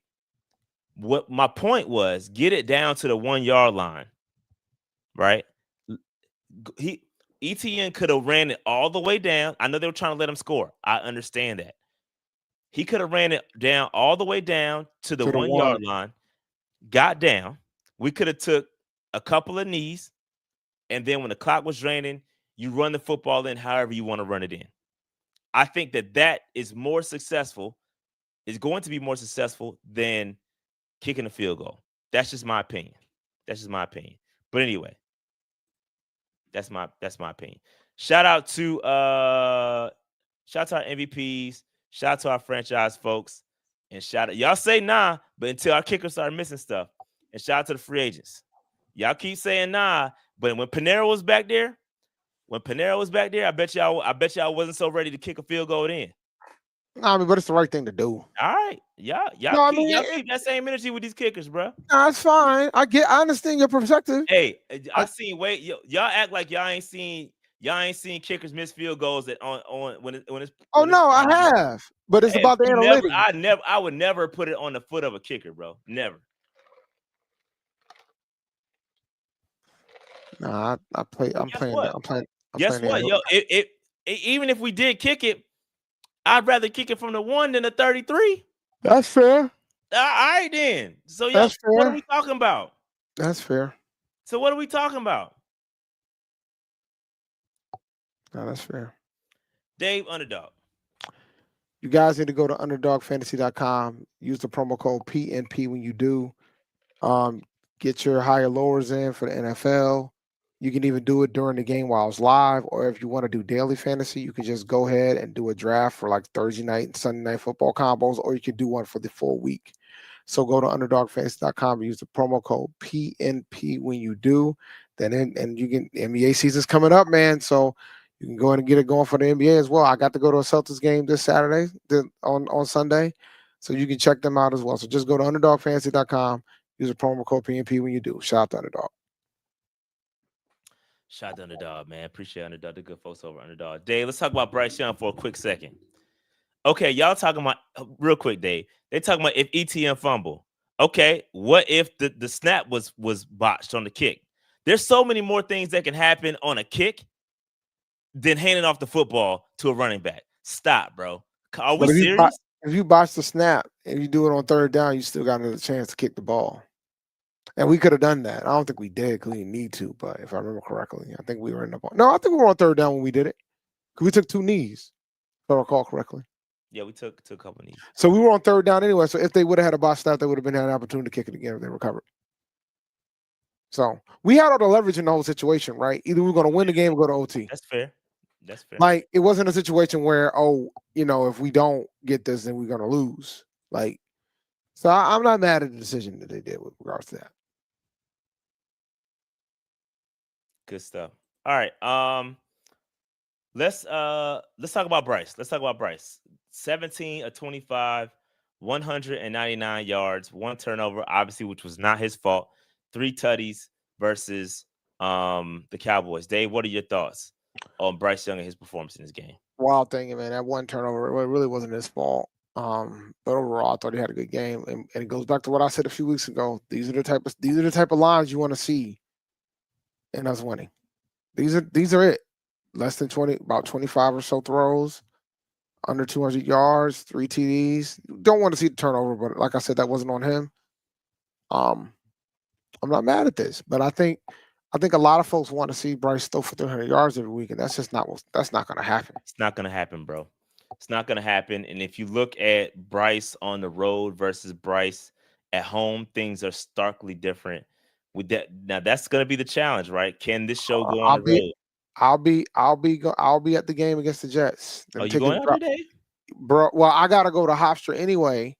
[SPEAKER 3] What my point was, get it down to the 1 yard line. Right? ETN could have ran it all the way down. I know they were trying to let him score. I understand that. He could have ran it down all the way down to the 1 yard line, got down. We could have took a couple of knees, and then when the clock was draining, you run the football in however you want to run it in. I think that is more successful, is going to be more successful than kicking a field goal. That's just my opinion. But anyway, that's my opinion. Shout out to our MVPs. Shout out to our franchise folks. And shout out, y'all say nah, but until our kickers start missing stuff. And shout out to the free agents. Y'all keep saying nah, but when Panera was back there, I bet y'all wasn't so ready to kick a field goal in.
[SPEAKER 4] No, but it's the right thing to do.
[SPEAKER 3] All right, y'all keep that same energy with these kickers, bro.
[SPEAKER 4] No, it's fine. I understand your perspective.
[SPEAKER 3] Hey, y'all act like y'all ain't seen kickers miss field goals when it's.
[SPEAKER 4] Oh no, I have, but it's about the analytics.
[SPEAKER 3] I would never put it on the foot of a kicker, bro. Never.
[SPEAKER 4] Nah, I'm playing.
[SPEAKER 3] Guess what, yo? Even if we did kick it, I'd rather kick it from the 1 than the 33.
[SPEAKER 4] That's fair.
[SPEAKER 3] All right, then. So, yo, what are we talking about?
[SPEAKER 4] That's fair.
[SPEAKER 3] So, what are we talking about?
[SPEAKER 4] No, that's fair.
[SPEAKER 3] Dave, Underdog.
[SPEAKER 4] You guys need to go to underdogfantasy.com. Use the promo code PNP when you do. Get your higher lowers in for the NFL. You can even do it during the game while it's live, or if you want to do daily fantasy, you can just go ahead and do a draft for like Thursday night and Sunday night football combos, or you can do one for the full week. So go to underdogfantasy.com and use the promo code PNP when you do. And you can, NBA season's coming up, man. So you can go ahead and get it going for the NBA as well. I got to go to a Celtics game this Saturday on Sunday, so you can check them out as well. So just go to underdogfantasy.com, use the promo code PNP when you do. Shout out to Underdog.
[SPEAKER 3] Shout out to Underdog, man. Appreciate Underdog. The good folks over Underdog. Dave, let's talk about Bryce Young for a quick second. Okay, y'all talking about real quick, Dave. They talking about if ETN fumble. Okay, what if the snap was botched on the kick? There's so many more things that can happen on a kick than handing off the football to a running back. Stop, bro. Are we serious?
[SPEAKER 4] If you botch the snap and you do it on third down, you still got another chance to kick the ball. And we could have done that. I don't think we did because we didn't need to, but if I remember correctly, I think we were in the ball. No, I think we were on third down when we did it. Because we took 2 knees, if I recall correctly.
[SPEAKER 3] Yeah, we took a couple knees.
[SPEAKER 4] So we were on third down anyway. So if they would have had a botch snap, they would have had an opportunity to kick it again if they recovered. So we had all the leverage in the whole situation, right? Either we were going to win the game or go to OT.
[SPEAKER 3] That's fair.
[SPEAKER 4] Like, it wasn't a situation where, if we don't get this, then we're going to lose. Like, so I'm not mad at the decision that they did with regards to that.
[SPEAKER 3] Good stuff. All right. Let's talk about Bryce. 17 of 25, 199 yards, 1 turnover, obviously, which was not his fault. 3 tutties versus the Cowboys. Dave, what are your thoughts on Bryce Young and his performance in this game?
[SPEAKER 4] Wild thing, man. That 1 turnover, it really wasn't his fault. But overall, I thought he had a good game, and it goes back to what I said a few weeks ago. These are the type of lines you want to see in us winning. These are it. Less than 20, about 25 or so throws, under 200 yards, 3 TDs. Don't want to see the turnover, but like I said, that wasn't on him. I'm not mad at this, but I think a lot of folks want to see Bryce throw for 300 yards every week, and that's just not going to happen.
[SPEAKER 3] It's not going to happen, bro. It's not going to happen. And if you look at Bryce on the road versus Bryce at home, things are starkly different. With that, now that's going to be the challenge, right? Can this show go on the road?
[SPEAKER 4] I'll be at the game against the Jets.
[SPEAKER 3] Oh, you going out today,
[SPEAKER 4] bro? Well, I gotta go to Hofstra anyway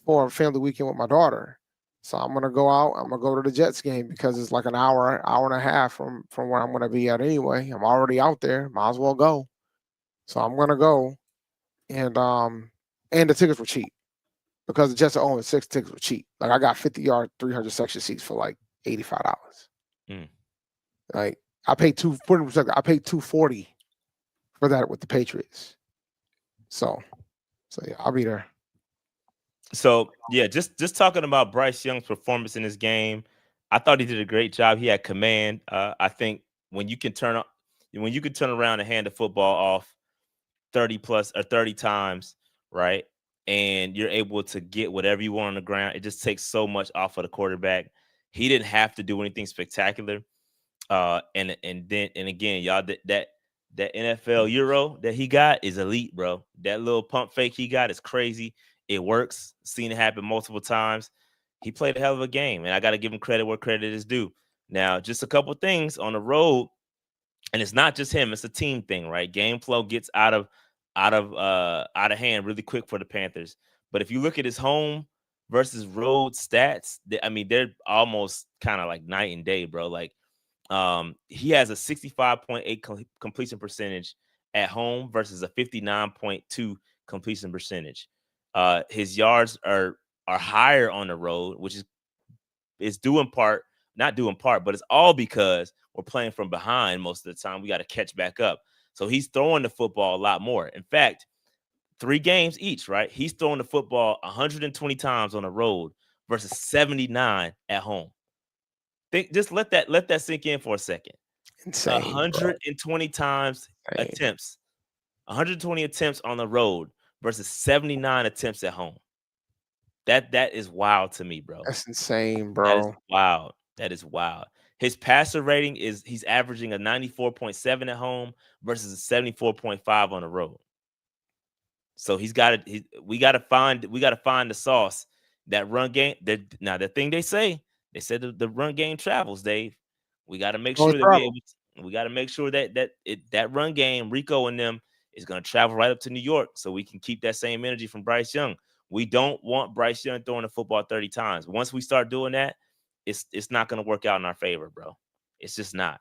[SPEAKER 4] for a family weekend with my daughter. So I'm gonna go out. I'm gonna go to the Jets game because it's like an hour and a half from where I'm gonna be at anyway. I'm already out there. Might as well go. So I'm gonna go, and the tickets were cheap because the Jets are only 6 tickets were cheap. Like I got 50-yard, 300 section seats for like $85. Like I paid $240 for that with the Patriots. So yeah, I'll be there.
[SPEAKER 3] So yeah, just talking about Bryce Young's performance in this game, I thought he did a great job. He had command. I think when you can turn around and hand the football off 30 times, right, and you're able to get whatever you want on the ground, it just takes so much off of the quarterback. He didn't have to do anything spectacular. And again, y'all, that NFL Euro that he got is elite, bro. That little pump fake he got is crazy. It works. Seen it happen multiple times. He played a hell of a game, and I got to give him credit where credit is due. Now, just a couple things on the road, and it's not just him; it's a team thing, right? Game flow gets out of hand really quick for the Panthers. But if you look at his home versus road stats, they're almost kind of like night and day, bro. Like, he has a 65.8 completion percentage at home versus a 59.2 completion percentage. His yards are higher on the road, which is not due in part, but it's all because we're playing from behind most of the time. We got to catch back up. So he's throwing the football a lot more. In fact, 3 games each, right? He's throwing the football 120 times on the road versus 79 at home. Just let that sink in for a second.
[SPEAKER 4] Insane,
[SPEAKER 3] 120 times attempts. 120 attempts on the road versus 79 attempts at home. That is wild to me, bro.
[SPEAKER 4] That's insane, bro.
[SPEAKER 3] That is wild. That is wild. His passer rating he's averaging a 94.7 at home versus a 74.5 on the road. So we got to find the sauce. That run game. Now the thing they said the run game travels, Dave. We got to make sure that run game, Rico and them, is going to travel right up to New York so we can keep that same energy from Bryce Young. We don't want Bryce Young throwing the football 30 times. Once we start doing that, it's not going to work out in our favor, bro. It's just not.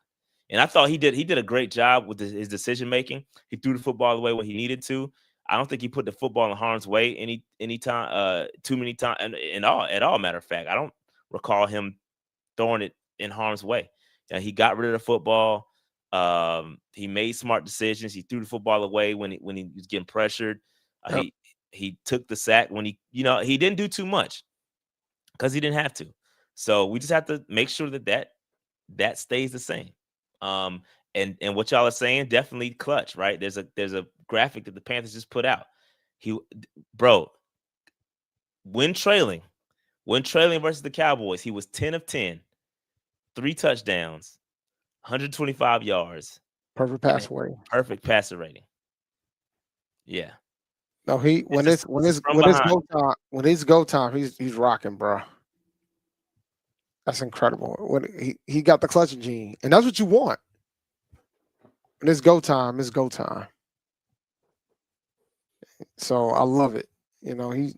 [SPEAKER 3] And I thought he did a great job with his decision making. He threw the football the way when he needed to. I don't think he put the football in harm's way any time too many times at all. Matter of fact, I don't recall him throwing it in harm's way. He got rid of the football. He made smart decisions. He threw the football away when he was getting pressured.
[SPEAKER 4] Yep.
[SPEAKER 3] He took the sack when he didn't do too much because he didn't have to. So we just have to make sure that stays the same. And what y'all are saying, definitely clutch, right? There's a graphic that the Panthers just put out. When trailing versus the Cowboys, he was 10 of 10, 3 touchdowns, 125 yards.
[SPEAKER 4] Perfect passer rating.
[SPEAKER 3] Perfect passer rating. Yeah.
[SPEAKER 4] No, when it's go time, he's rocking, bro. That's incredible. When he got the clutching gene, and that's what you want. When it's go time, it's go time. So I love it. He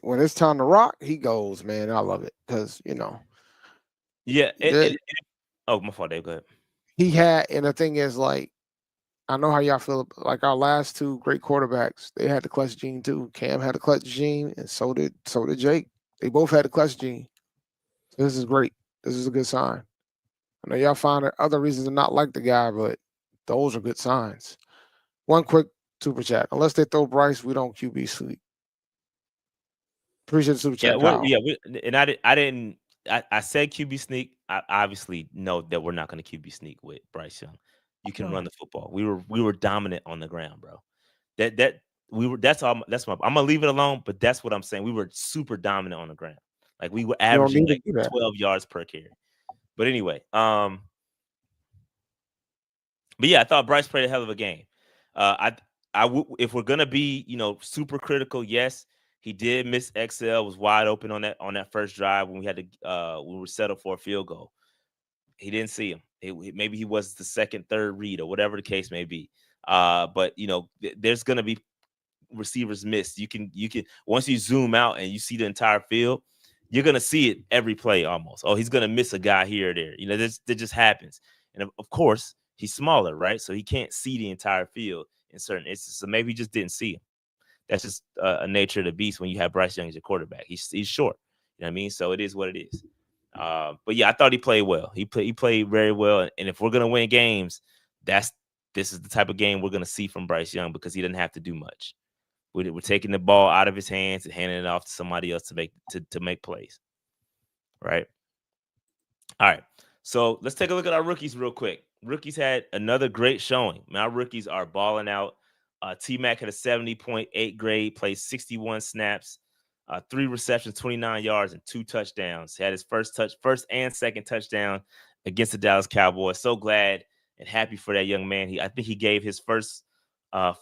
[SPEAKER 4] when it's time to rock, he goes, man. I love it because
[SPEAKER 3] Yeah. Oh, my fault, Dave. Go ahead.
[SPEAKER 4] And the thing is, like, I know how y'all feel. Like our last 2 great quarterbacks, they had the clutch gene too. Cam had the clutch gene, and so did Jake. They both had the clutch gene. So this is great. This is a good sign. I know y'all find other reasons to not like the guy, but those are good signs. One quick super chat. Unless they throw Bryce, we don't QB sweep. Appreciate the super chat, Kyle.
[SPEAKER 3] I said QB sneak. I obviously know that we're not going to QB sneak with Bryce Young. You can run the football. We were dominant on the ground, bro. That's all. I'm gonna leave it alone. But that's what I'm saying. We were super dominant on the ground. Like we were averaging like 12 yards per carry. But anyway, but yeah, I thought Bryce played a hell of a game. If we're gonna be, super critical, yes, he did miss XL, was wide open on that first drive when we had to we were settled for a field goal. He didn't see him. Maybe he was the second, third read or whatever the case may be. But there's gonna be receivers missed. You can once you zoom out and you see the entire field, you're gonna see it every play almost. Oh, he's gonna miss a guy here or there. That just happens. And of course, he's smaller, right? So he can't see the entire field in certain instances. So maybe he just didn't see him. That's just a nature of the beast when you have Bryce Young as your quarterback. He's short. You know what I mean? So it is what it is. But yeah, I thought he played well. He played very well. And if we're gonna win games, this is the type of game we're gonna see from Bryce Young because he didn't have to do much. We're taking the ball out of his hands and handing it off to somebody else to make plays. Right. All right. So let's take a look at our rookies real quick. Rookies had another great showing. Our rookies are balling out. T-Mac had a 70.8 grade, played 61 snaps, 3 receptions, 29 yards, and 2 touchdowns. He had his first and second touchdown against the Dallas Cowboys. So glad and happy for that young man. I think he gave his first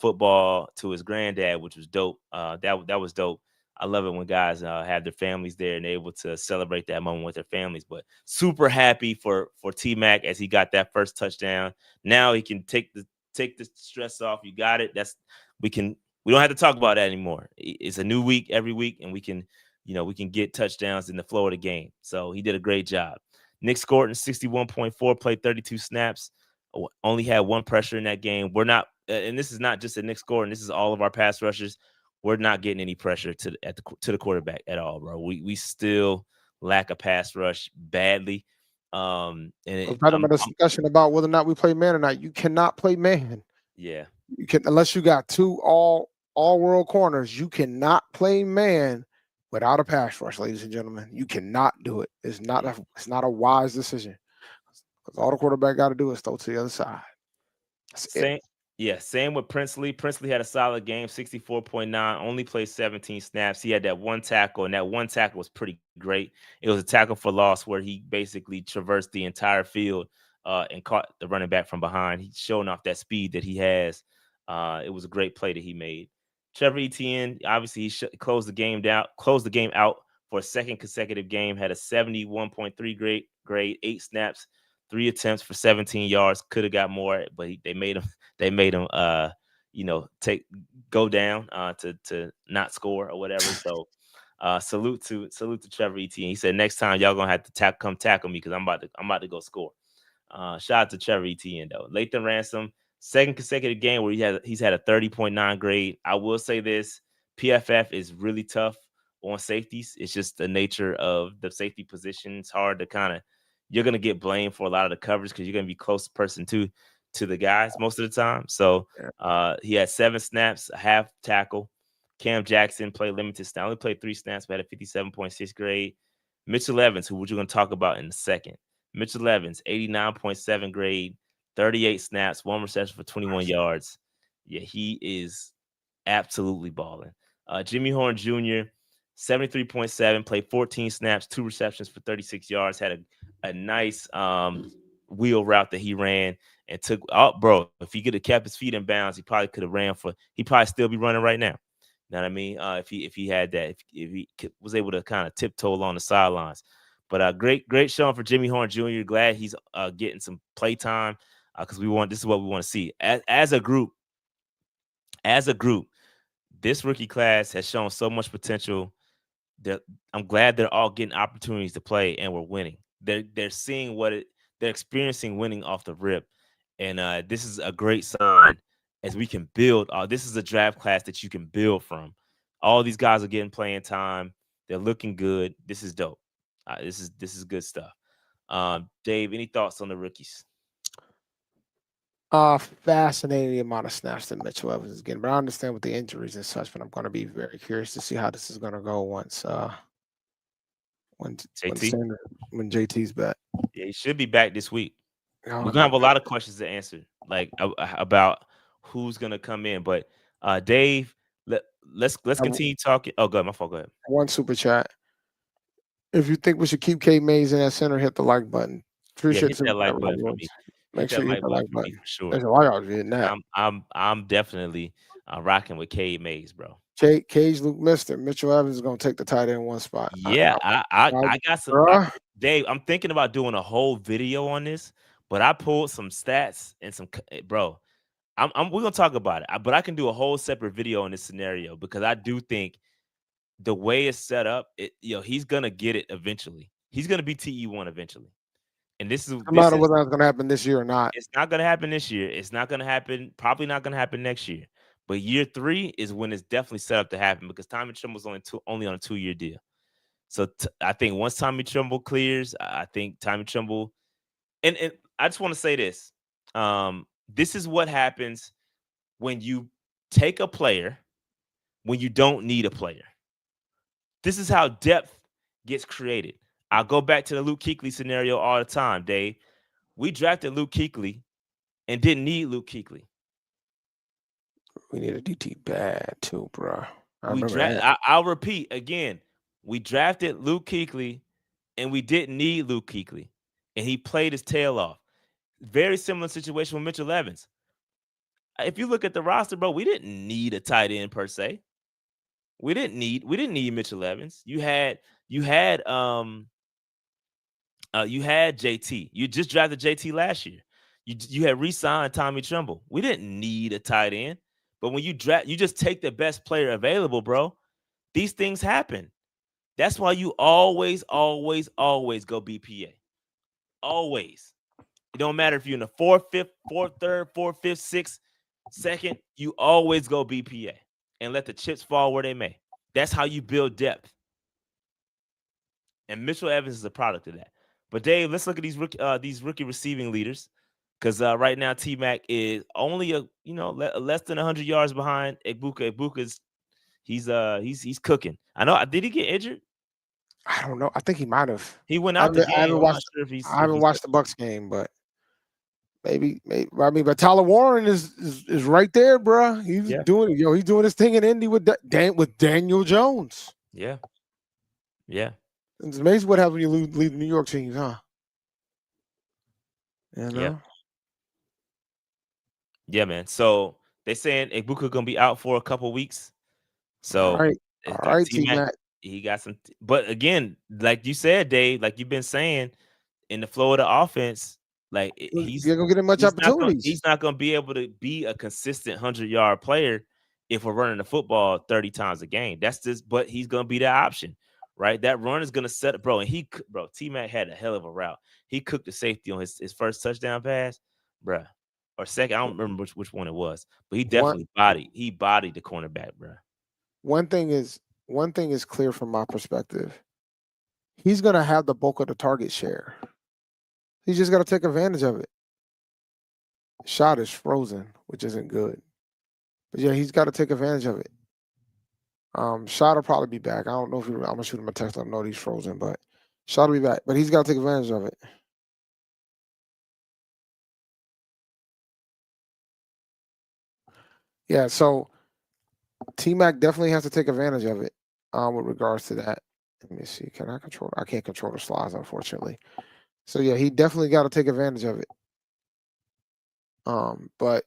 [SPEAKER 3] football to his granddad, which was dope. That was dope. I love it when guys have their families there and they're able to celebrate that moment with their families. But super happy for T-Mac as he got that first touchdown. Now he can take the stress off. You got it. We don't have to talk about that anymore. It's a new week every week, and we can get touchdowns in the flow of the game. So he did a great job. Nick Scorton, 61.4, played 32 snaps, only had 1 pressure in that game. We're not, and this is not just a Nick Scorton. This is all of our pass rushers. We're not getting any pressure to the quarterback at all, bro. We still lack a pass rush badly.
[SPEAKER 4] And talking about a discussion about whether or not we play man or not. You cannot play man.
[SPEAKER 3] Yeah,
[SPEAKER 4] you can unless you got 2 all world corners. You cannot play man without a pass rush, ladies and gentlemen. You cannot do it. It's not a wise decision because all the quarterback got to do is throw to the other side.
[SPEAKER 3] Same with Princely. Princely had a solid game, 64.9, only played 17 snaps. He had that 1 tackle, and that 1 tackle was pretty great. It was a tackle for loss where he basically traversed the entire field and caught the running back from behind. He's showing off that speed that he has. It was a great play that he made. Trevor Etienne, obviously, he closed the game out for a second consecutive game, had a 71.3 grade, 8 snaps, 3 attempts for 17 yards. Could have got more, but they made him go down to not score or whatever. So salute to Trevor Etienne. He said next time y'all gonna have to come tackle me because I'm about to go score. Shout out to Trevor Etienne though. Lathan Ransom, second consecutive game where he's had a 30.9 grade. I will say this: PFF is really tough on safeties. It's just the nature of the safety position. It's hard to you're going to get blamed for a lot of the coverage because you're going to be close person to the guys most of the time. So he had 7 snaps, a half tackle. Cam Jackson played limited snap. Only played 3 snaps, but had a 57.6 grade. Mitchell Evans, who we're going to talk about in a second. Mitchell Evans, 89.7 grade, 38 snaps, 1 reception for 21 yards. Yeah, he is absolutely balling. Jimmy Horn Jr., 73.7, played 14 snaps, 2 receptions for 36 yards, had a nice wheel route that he ran and took out, bro. If he could have kept his feet in bounds, he probably could have he'd probably still be running right now. You know what I mean? If he had that, if he was able to kind of tiptoe along the sidelines. But great showing for Jimmy Horn Jr. Glad he's getting some play time because this is what we want to see. As a group, this rookie class has shown so much potential. I'm glad they're all getting opportunities to play and we're winning. They're seeing they're experiencing winning off the rip. And this is a great sign as we can build. This is a draft class that you can build from. All these guys are getting playing time. They're looking good. This is dope. This is good stuff. Dave, any thoughts on the rookies?
[SPEAKER 4] Fascinating amount of snaps that Mitchell Evans is getting, but I understand with the injuries and such. But I'm going to be very curious to see how this is going to go once when JT's back.
[SPEAKER 3] Yeah, he should be back this week.
[SPEAKER 4] Oh,
[SPEAKER 3] We're gonna have a lot of questions to answer, like about who's gonna come in. But Dave, let's continue talking. Oh, go ahead, my fault. Go ahead.
[SPEAKER 4] One super chat. If you think we should keep Kate Mays in that center, hit the like button. Appreciate
[SPEAKER 3] hit that like button for me.
[SPEAKER 4] Make sure you hit the like button
[SPEAKER 3] for sure.
[SPEAKER 4] There's a lot of you in that.
[SPEAKER 3] I'm definitely rocking with Cade Mays, bro.
[SPEAKER 4] Cage Luke Mister Mitchell Evans is gonna take the tight end one spot.
[SPEAKER 3] Yeah, I got some. Dave, I'm thinking about doing a whole video on this, but I pulled some stats and some, bro. We're gonna talk about it, but I can do a whole separate video on this scenario because I do think the way it's set up, he's gonna get it eventually. He's gonna be TE1 eventually, and this is no
[SPEAKER 4] matter whether it's gonna happen this year or not.
[SPEAKER 3] It's not gonna happen this year. It's not gonna happen. Probably not gonna happen next year. But year 3 is when it's definitely set up to happen because Tommy Tremble's only on a 2-year deal. So I think once Tommy Tremble clears, I think Tommy Tremble, and I just want to say this. This is what happens when you take a player when you don't need a player. This is how depth gets created. I'll go back to the Luke Kuechly scenario all the time, Dave. We drafted Luke Kuechly and didn't need Luke Kuechly.
[SPEAKER 4] We need a DT bad too, bro.
[SPEAKER 3] I'll repeat again. We drafted Luke Kuechly and we didn't need Luke Kuechly. And he played his tail off. Very similar situation with Mitchell Evans. If you look at the roster, bro, we didn't need a tight end per se. We didn't need Mitchell Evans. You had JT. You just drafted JT last year. You had re-signed Tommy Tremble. We didn't need a tight end. But when you draft, you just take the best player available, bro. These things happen. That's why you always go BPA. Always. It don't matter if you're in the 4th, 5th, 4th, 3rd, 4th, 5th, 6th, 2nd. You always go BPA and let the chips fall where they may. That's how you build depth. And Mitchell Evans is a product of that. But Dave, let's look at these rookie receiving leaders. Because right now, T-Mac is only less than 100 yards behind Egbuka. Egbuka's he's cooking. I know. Did he get injured?
[SPEAKER 4] I don't know. I think he might have.
[SPEAKER 3] He went out the game.
[SPEAKER 4] I haven't watched the Bucks game, but maybe. I mean, but Tyler Warren is right there, bro. He's doing it. He's doing his thing in Indy with Daniel Jones.
[SPEAKER 3] Yeah.
[SPEAKER 4] It's amazing what happens when you leave the New York teams, huh?
[SPEAKER 3] Yeah, man. So they're saying Egbuka gonna be out for a couple weeks. So
[SPEAKER 4] all right, T-Mac.
[SPEAKER 3] He got some, but again, like you said, Dave, like you've been saying, in the flow of the offense, like he's
[SPEAKER 4] gonna get much opportunities.
[SPEAKER 3] He's not gonna be able to be a consistent 100-yard player if we're running the football 30 times a game. That's just, but he's gonna be that option, right? That run is gonna set, bro. And T-Mac had a hell of a route. He cooked the safety on his first touchdown pass, bro. Or second, I don't remember which one it was, but he definitely bodied the cornerback, bro.
[SPEAKER 4] One thing is clear from my perspective. He's gonna have the bulk of the target share. He's just got to take advantage of it. Shot is frozen, which isn't good. But yeah, he's got to take advantage of it. Shot will probably be back. I don't know if I'm gonna shoot him a text. I know he's frozen, but Shot will be back. But he's got to take advantage of it. Yeah, so T-Mac definitely has to take advantage of it with regards to that. Let me see. Can I control? I can't control the slides, unfortunately. So yeah, he definitely got to take advantage of it. But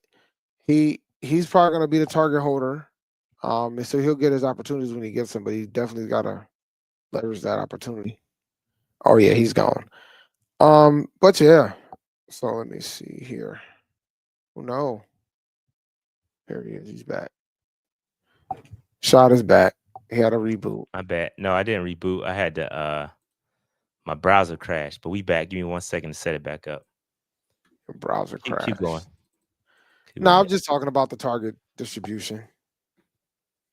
[SPEAKER 4] he's probably going to be the target holder. And so he'll get his opportunities when he gets them, but he definitely got to leverage that opportunity. Oh yeah, he's gone. But yeah. So let me see here. Oh no. There he is. He's back. Shot is back. He had a reboot.
[SPEAKER 3] My bad. No, I didn't reboot. I had to my browser crashed, but we back. Give me 1 second to set it back up.
[SPEAKER 4] Your browser crashed.
[SPEAKER 3] Keep going.
[SPEAKER 4] No, I'm just talking about the target distribution.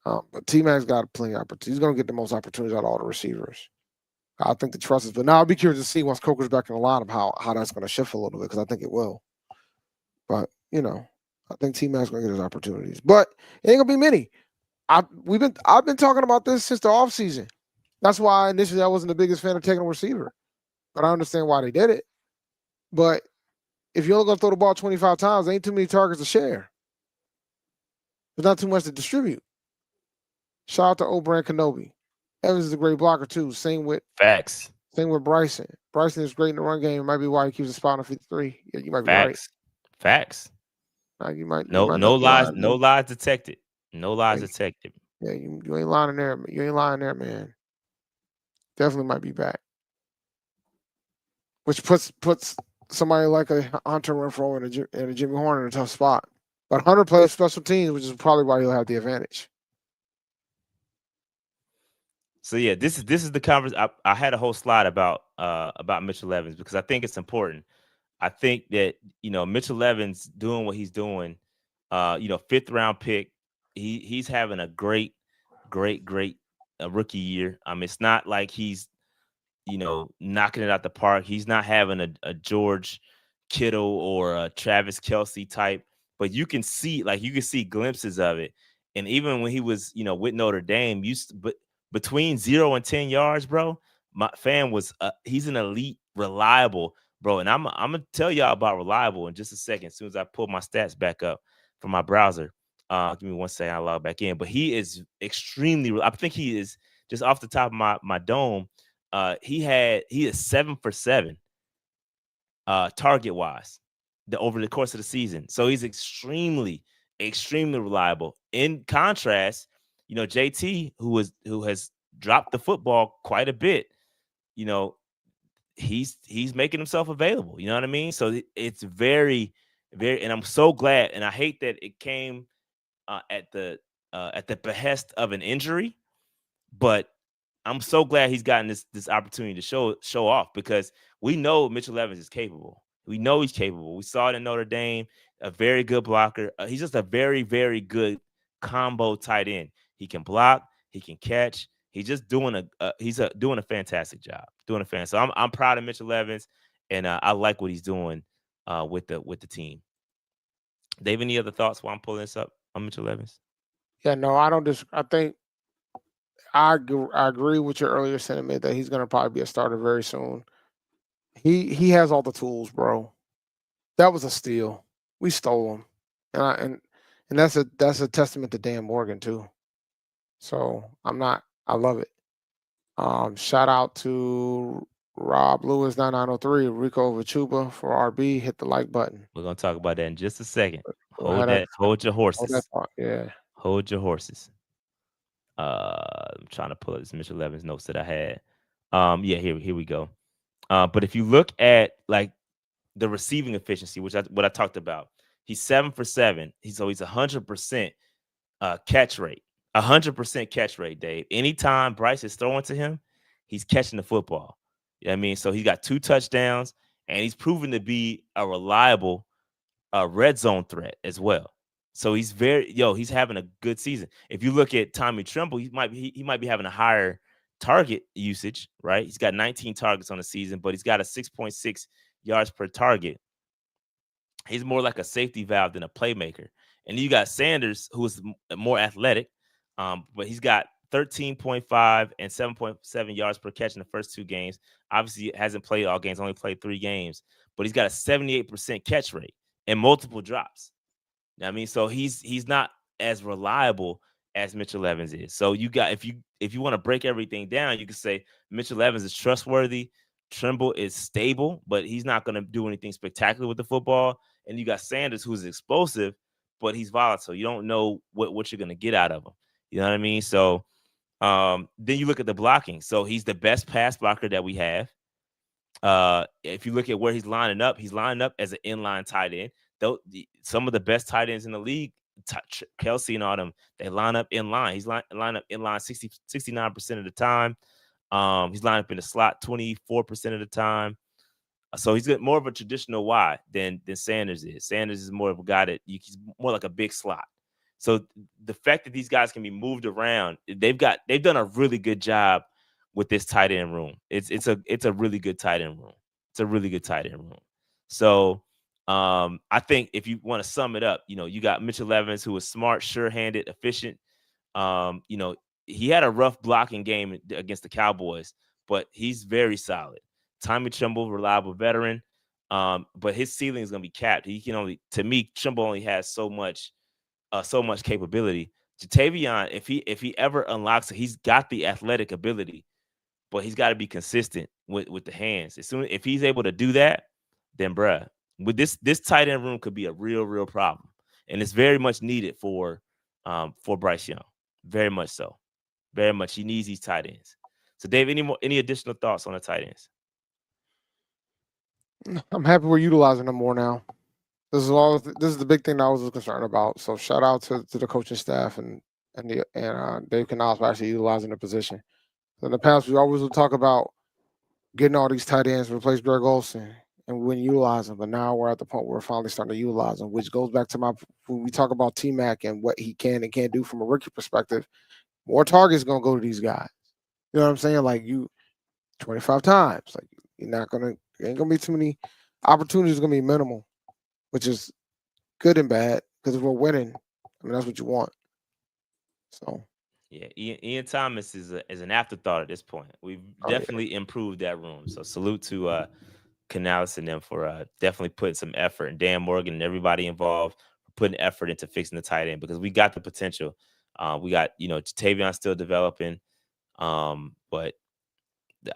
[SPEAKER 4] But T-Mac's got plenty of opportunities. He's going to get the most opportunities out of all the receivers. I think the trust is, but now I'll be curious to see once Coker's back in the lineup how that's going to shift a little bit because I think it will. But I think T-Mac's going to get his opportunities. But it ain't going to be many. I've been talking about this since the offseason. That's why initially I wasn't the biggest fan of taking a receiver. But I understand why they did it. But if you're only going to throw the ball 25 times, ain't too many targets to share. There's not too much to distribute. Shout out to O'Brien Kenobi. Evans is a great blocker too. Same with Bryson. Bryson is great in the run game. It might be why he keeps a spot on 53. Yeah, you might be right.
[SPEAKER 3] Facts.
[SPEAKER 4] You might
[SPEAKER 3] no lies. No lies detected. No lies detected.
[SPEAKER 4] Yeah, you ain't lying there. You ain't lying there, man. Definitely might be back. Which puts somebody like a Hunter Renfrow and a Jimmy Horn in a tough spot. But Hunter plays special teams, which is probably why he'll have the advantage.
[SPEAKER 3] So yeah, this is the conversation. I had a whole slide about Mitchell Evans because I think it's important. I think that Mitchell Evans doing what he's doing, 5th round pick. He's having a great rookie year. It's not like he's knocking it out the park. He's not having a George Kittle or a Travis Kelce type, but you can see glimpses of it. And even when he was with Notre Dame, between 0 and 10 yards, bro, my fan was he's an elite, reliable, bro. And I'm gonna tell y'all about reliable in just a second, as soon as I pull my stats back up from my browser. Give me one second, I'll log back in. But he is extremely, I think he is, just off the top of my dome, he is 7 for 7 target wise over the course of the season. So he's extremely reliable. In contrast, JT, who has dropped the football quite a bit, he's making himself available. You know what I mean? So it's very, and I'm so glad. And I hate that it came at the behest of an injury, but I'm so glad he's gotten this opportunity to show off, because we know Mitchell Evans is capable. We know he's capable. We saw it in Notre Dame, a very good blocker. He's just a very, very good combo tight end. He can block, he can catch. He's just doing a fantastic job. So I'm proud of Mitchell Evans, and I like what he's doing with the team. Dave, any other thoughts while I'm pulling this up on Mitchell Evans?
[SPEAKER 4] Yeah, no, I don't. I think I agree with your earlier sentiment that he's going to probably be a starter very soon. He has all the tools, bro. That was a steal. We stole him, and that's a testament to Dan Morgan too. So I love it. Shout out to Rob Lewis 9903, Rico Vachuba for RB. Hit the like button.
[SPEAKER 3] We're gonna talk about that in just a second. Hold your horses.
[SPEAKER 4] Yeah.
[SPEAKER 3] Hold your horses. I'm trying to pull up this Mitchell Evans notes that I had. Yeah, here we go. But if you look at like the receiving efficiency, what I talked about, he's 7 for 7. He's 100% catch rate. 100% catch rate, Dave. Anytime Bryce is throwing to him, he's catching the football. You know what I mean? So he's got 2 touchdowns, and he's proven to be a reliable red zone threat as well. So he's he's having a good season. If you look at Tommy Tremble, he might be having a higher target usage, right? He's got 19 targets on the season, but he's got a 6.6 yards per target. He's more like a safety valve than a playmaker. And you got Sanders, who is more athletic, but he's got 13.5 and 7.7 yards per catch in the first 2 games. Obviously, hasn't played all games, only played 3 games, but he's got a 78% catch rate and multiple drops. You know what I mean? So he's not as reliable as Mitchell Evans is. So you got, if you want to break everything down, you can say Mitchell Evans is trustworthy, Tremble is stable, but he's not going to do anything spectacular with the football. And you got Sanders, who's explosive, but he's volatile. You don't know what you're going to get out of him. You know what I mean? So then you look at the blocking. So he's the best pass blocker that we have. If you look at where he's lining up as an inline tight end. Some of the best tight ends in the league, Kelce and all them, they line up in line. He's line up in line 69% of the time. He's lined up in the slot 24% of the time. So he's got more of a traditional wide than Sanders is. Sanders is more of a guy he's more like a big slot. So the fact that these guys can be moved around, they've done a really good job with this tight end room. It's a really good tight end room. It's a really good tight end room. So I think if you want to sum it up, you got Mitchell Evans, who was smart, sure-handed, efficient. He had a rough blocking game against the Cowboys, but he's very solid. Tommy Tremble, reliable veteran. But his ceiling is going to be capped. To me, Tremble only has so much capability. Jatavion, if he ever unlocks it, he's got the athletic ability, but he's got to be consistent with the hands. If he's able to do that, then bruh, with this tight end room could be a real problem, and it's very much needed for Bryce Young. Very much so. Very much. He needs these tight ends. So, Dave, any additional thoughts on the tight ends?
[SPEAKER 4] I'm happy we're utilizing them more now. This is the big thing that I was concerned about. So shout out to the coaching staff and Dave Canales for actually utilizing the position. In the past, we always would talk about getting all these tight ends to replace Greg Olsen, and we wouldn't utilize them. But now we're at the point where we're finally starting to utilize them, which goes back to when we talk about T-Mac and what he can and can't do from a rookie perspective. More targets going to go to these guys. You know what I'm saying? Like 25 times. Like ain't going to be too many opportunities. Going to be minimal, which is good and bad because if we're winning, I mean, that's what you want. So.
[SPEAKER 3] Yeah, Ian Thomas is an afterthought at this point. We've definitely improved that room. So salute to Canales and them for definitely putting some effort, and Dan Morgan and everybody involved for putting effort into fixing the tight end, because we got the potential. We got Jatavion still developing, but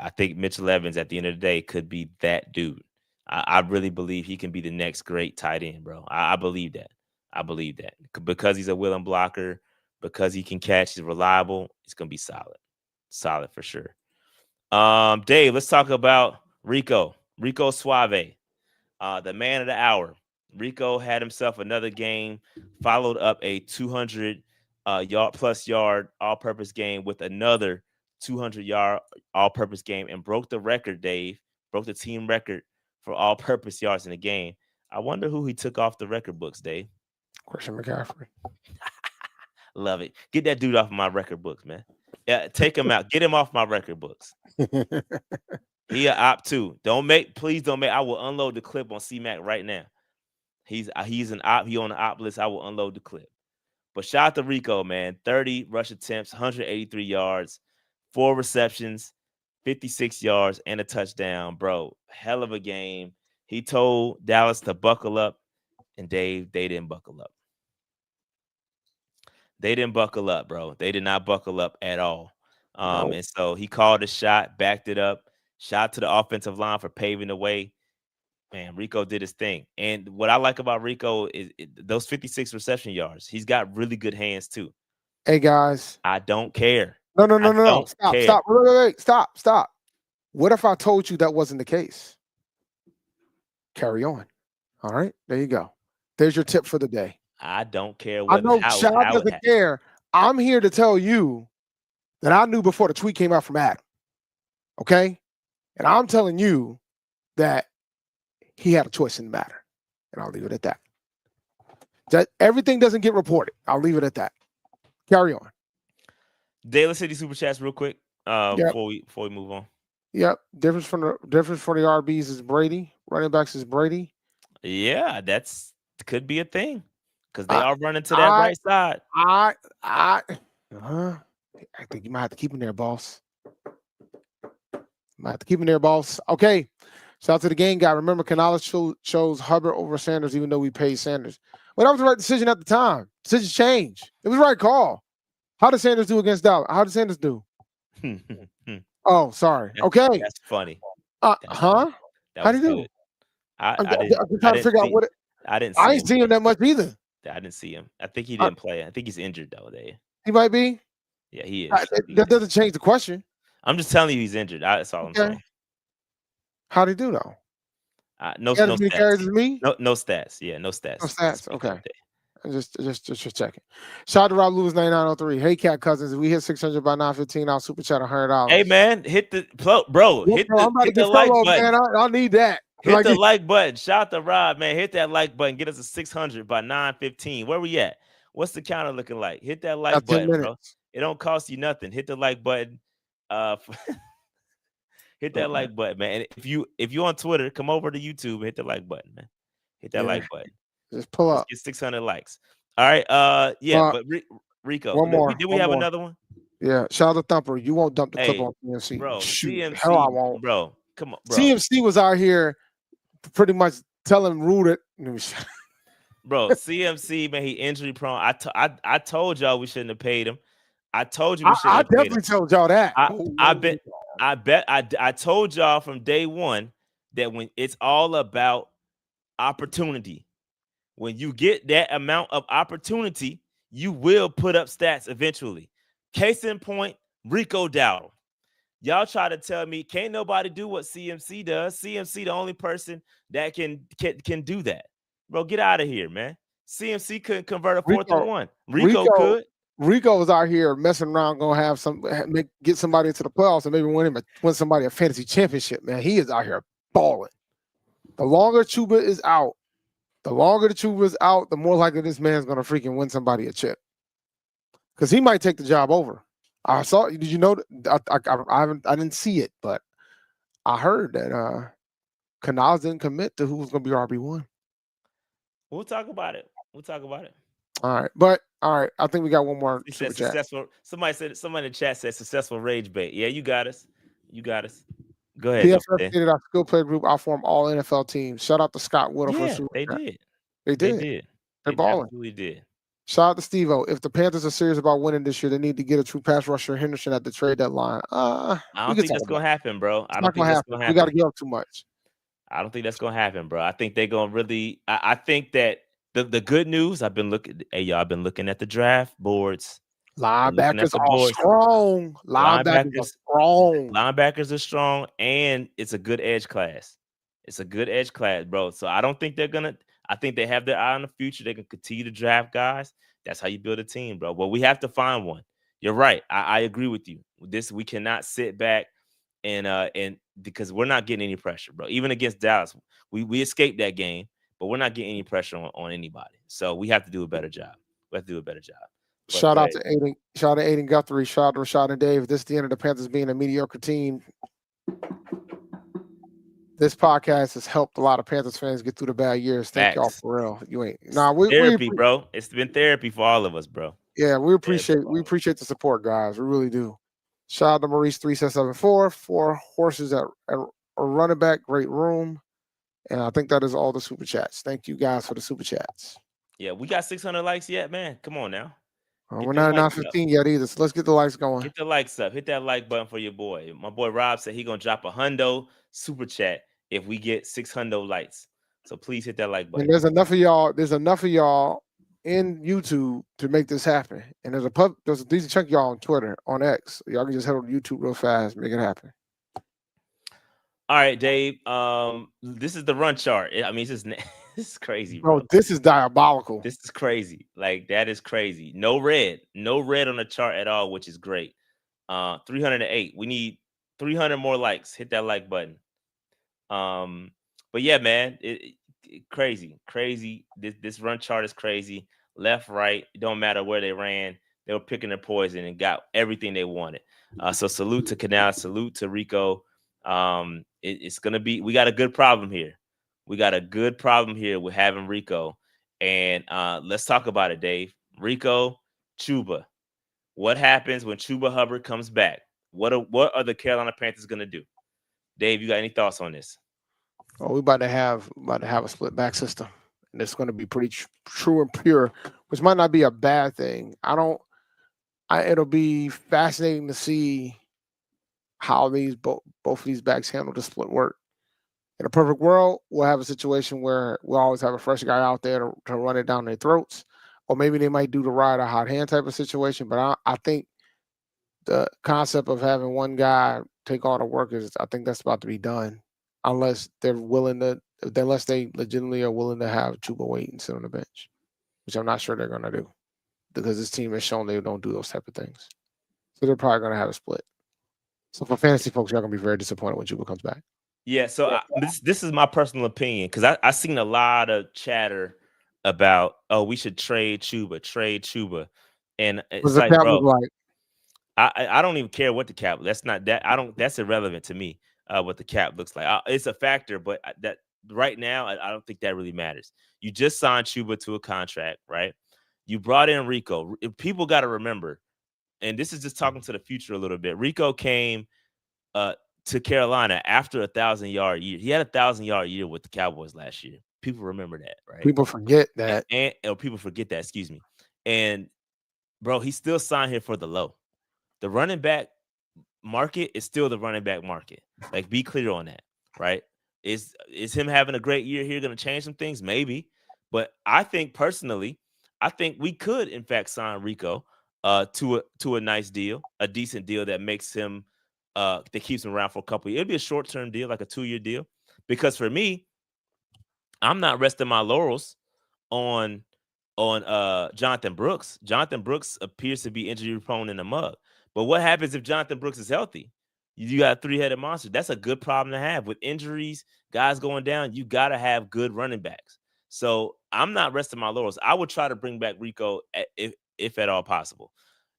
[SPEAKER 3] I think Mitchell Evans at the end of the day could be that dude. I really believe he can be the next great tight end, bro. I believe that. I believe that because he's a willing blocker. Because he can catch, he's reliable. It's gonna be solid for sure. Dave, let's talk about Rico Suave, the man of the hour. Rico had himself another game, followed up a 200 yard all-purpose game with another 200-yard all-purpose game, and broke the record. Dave broke the team record for all-purpose yards in the game. I wonder who he took off the record books, Dave.
[SPEAKER 4] Christian McCaffrey.
[SPEAKER 3] Love it. Get that dude off of my record books, man. Yeah, take him out. Get him off my record books. He an op too. Please don't make. I will unload the clip on C-Mac right now. He's an op. He on the op list. I will unload the clip. But shout out to Rico, man. 30 rush attempts, 183 yards, 4 receptions, 56 yards, and a touchdown, bro. Hell of a game. He told Dallas to buckle up, and they didn't buckle up. They didn't buckle up, bro. They did not buckle up at all.
[SPEAKER 4] Nope.
[SPEAKER 3] And so he called a shot, backed it up. Shout out to the offensive line for paving the way. Man, Rico did his thing. And what I like about Rico is those 56 reception yards. He's got really good hands too.
[SPEAKER 4] Hey, guys.
[SPEAKER 3] I don't care.
[SPEAKER 4] No. Stop. Wait. Stop. What if I told you that wasn't the case? Carry on. All right. There you go. There's your tip for the day.
[SPEAKER 3] I don't care.
[SPEAKER 4] I know Chad doesn't care. I'm here to tell you that I knew before the tweet came out from Adam. Okay? And I'm telling you that he had a choice in the matter. And I'll leave it at that. That everything doesn't get reported. I'll leave it at that. Carry on.
[SPEAKER 3] Dave, let's hit these super chats real quick before we move on.
[SPEAKER 4] Yep. Difference for the RBs is Brady. Running backs is Brady.
[SPEAKER 3] Yeah, could be a thing. Because they are running to that right side.
[SPEAKER 4] I think you might have to keep him there, boss. Okay. Shout out to the game guy. Remember, Canales chose Hubbard over Sanders, even though we paid Sanders. Well, that was the right decision at the time. Decisions change. It was the right call. How did Sanders do against Dallas? How did Sanders do? Oh, sorry. Okay.
[SPEAKER 3] That's funny.
[SPEAKER 4] How did he do? I'm trying to figure out what
[SPEAKER 3] I didn't see
[SPEAKER 4] I ain't seen him that much either.
[SPEAKER 3] I didn't see him. I think he didn't play. I think he's injured though.
[SPEAKER 4] He might be.
[SPEAKER 3] Yeah, he is.
[SPEAKER 4] That doesn't change the question.
[SPEAKER 3] I'm just telling you he's injured. That's all I'm saying.
[SPEAKER 4] How'd he do though?
[SPEAKER 3] No stats.
[SPEAKER 4] Carries as me?
[SPEAKER 3] No stats. Yeah, no stats.
[SPEAKER 4] No stats. Okay. Just checking. Shout out to Rob Lewis 9903. Hey, Cat Cousins. If we hit 600 by 9:15, I'll super chat $100.
[SPEAKER 3] Hey man, hit the bro. Hit the like button.
[SPEAKER 4] Man, I need that.
[SPEAKER 3] Hit the like button. Shout out to Rob, man. Hit that like button. Get us a 600 by 9:15. Where we at? What's the counter looking like? Hit that like button, bro. It don't cost you nothing. Hit the like button. Hit that like button, man. And if you on Twitter, come over to YouTube and hit the like button, man. Hit that like button.
[SPEAKER 4] Just pull
[SPEAKER 3] Let's
[SPEAKER 4] up.
[SPEAKER 3] get 600 likes. All right. But Rico,
[SPEAKER 4] one more.
[SPEAKER 3] Did we have another one?
[SPEAKER 4] Yeah. Shout out to Thumper. You won't dump the clip
[SPEAKER 3] Hey,
[SPEAKER 4] on CMC.
[SPEAKER 3] bro.
[SPEAKER 4] Shoot.
[SPEAKER 3] CMC,
[SPEAKER 4] Hell, I won't.
[SPEAKER 3] bro. Come on, bro.
[SPEAKER 4] CMC was out here pretty much telling Rude it.
[SPEAKER 3] Bro, CMC, man, he injury prone. I told y'all we shouldn't have paid him. I told you we shouldn't have paid him.
[SPEAKER 4] I definitely told y'all that.
[SPEAKER 3] I told y'all from day one that when it's all about opportunity, when you get that amount of opportunity, you will put up stats eventually. Case in point, Rico Dowdle. Y'all try to tell me can't nobody do what CMC does. CMC the only person that can do that. Bro, get out of here, man. CMC couldn't convert a 4-1. Rico could.
[SPEAKER 4] Rico was out here messing around, gonna have get somebody into the playoffs and maybe win somebody a fantasy championship. Man, he is out here balling. The longer Chuba is out, the more likely this man's gonna freaking win somebody a chip. Because he might take the job over. I saw. Did you know? I didn't see it, but I heard that Canals didn't commit to who was going to be RB1.
[SPEAKER 3] We'll talk about it.
[SPEAKER 4] All right, I think we got one more.
[SPEAKER 3] He said successful. Somebody in the chat said successful rage bait. Yeah, you got us. Go ahead.
[SPEAKER 4] PFF stated our skill player group outformed all NFL teams. Shout out to Scott Whittle for super
[SPEAKER 3] they
[SPEAKER 4] chat.
[SPEAKER 3] did.
[SPEAKER 4] They did. They're balling.
[SPEAKER 3] Absolutely did.
[SPEAKER 4] Shout out to Steve-O. If the Panthers are serious about winning this year, they need to get a true pass rusher Henderson at the trade deadline.
[SPEAKER 3] I don't think that's going to happen, bro.
[SPEAKER 4] I don't think that's going to happen. We got to give up too much.
[SPEAKER 3] I don't think that's going to happen, bro. I think they're going to really – I think that the good news, I've been looking at the draft boards.
[SPEAKER 4] Linebackers are strong.
[SPEAKER 3] Linebackers are strong, and it's a good edge class. Bro. So I don't think they're going to – I think they have their eye on the future. They can continue to draft guys. That's how you build a team, bro. Well, we have to find one. You're right. I agree with you. We cannot sit back and because we're not getting any pressure, bro. Even against Dallas, we escaped that game, but we're not getting any pressure on anybody. So we have to do a better job.
[SPEAKER 4] Shout out to Aiden Guthrie. Shout out to Rashad and Dave. This is the end of the Panthers being a mediocre team. This podcast has helped a lot of Panthers fans get through the bad years. Thank y'all for real. You ain't
[SPEAKER 3] therapy, bro. It's been therapy for all of us, bro.
[SPEAKER 4] Yeah, we appreciate the support, guys. We really do. Shout out to Maurice 3774 for horses at running back. Great room, and I think that is all the super chats. Thank you guys for the super chats.
[SPEAKER 3] Yeah, we got 600 likes yet, man. Come on now.
[SPEAKER 4] We're not 915 yet either. So let's get the likes going.
[SPEAKER 3] Get the likes up. Hit that like button for your boy. My boy Rob said he gonna drop a hundo super chat if we get 600 likes. So please hit that like button.
[SPEAKER 4] And there's enough of y'all in YouTube to make this happen. And there's a decent chunk of y'all on Twitter, on X. Y'all can just head over to YouTube real fast, make it happen.
[SPEAKER 3] All right, Dave. This is the run chart. I mean, this is crazy, bro.
[SPEAKER 4] This is diabolical.
[SPEAKER 3] This is crazy. Like, that is crazy. No red on the chart at all, which is great. 308. We need 300 more likes. Hit that like button. But yeah, man, crazy. This run chart is crazy. Left, right, it don't matter where they ran. They were picking their poison and got everything they wanted. So salute to Canal, salute to Rico. It's gonna be. We got a good problem here. With having Rico. And let's talk about it, Dave. Rico, Chuba. What happens when Chuba Hubbard comes back? What are the Carolina Panthers gonna do? Dave, you got any thoughts on this?
[SPEAKER 4] Oh, we're about to have a split back system, and it's going to be pretty true and pure, which might not be a bad thing. It'll be fascinating to see how both of these backs handle the split work. In a perfect world, we'll have a situation where we'll always have a fresh guy out there to run it down their throats, or maybe they might do the ride or hot hand type of situation. But I think the concept of having one guy take all the work I think that's about to be done. Unless they legitimately are willing to have Chuba wait and sit on the bench, which I'm not sure they're going to do because this team has shown they don't do those type of things. So they're probably going to have a split. So for fantasy folks, you're going to be very disappointed when Chuba comes back.
[SPEAKER 3] Yeah, so this is my personal opinion because I seen a lot of chatter about, we should trade Chuba. And it's like, bro, I don't even care what the cap. That's irrelevant to me. What the cap looks like. It's a factor, but right now, I don't think that really matters. You just signed Chuba to a contract, right? You brought in Rico. People got to remember, and this is just talking to the future a little bit. Rico came to Carolina after 1,000-yard year. He had 1,000-yard year with the Cowboys last year. People remember that, right?
[SPEAKER 4] People forget that.
[SPEAKER 3] Or people forget that, excuse me. And, bro, he still signed here for the low. The running back market is still the running back market. Like, be clear on that, right? Is him having a great year here going to change some things? Maybe. But I think personally, I think we could, in fact, sign Rico to a nice deal, a decent deal that makes him that keeps him around for a couple of years. It'd be a short-term deal, like a 2-year deal. Because for me, I'm not resting my laurels on Jonathan Brooks. Jonathan Brooks appears to be injury prone in the mug. But what happens if Jonathan Brooks is healthy? You got a 3-headed monster. That's a good problem to have. With injuries, guys going down, you got to have good running backs. So I'm not resting my laurels. I would try to bring back Rico if at all possible.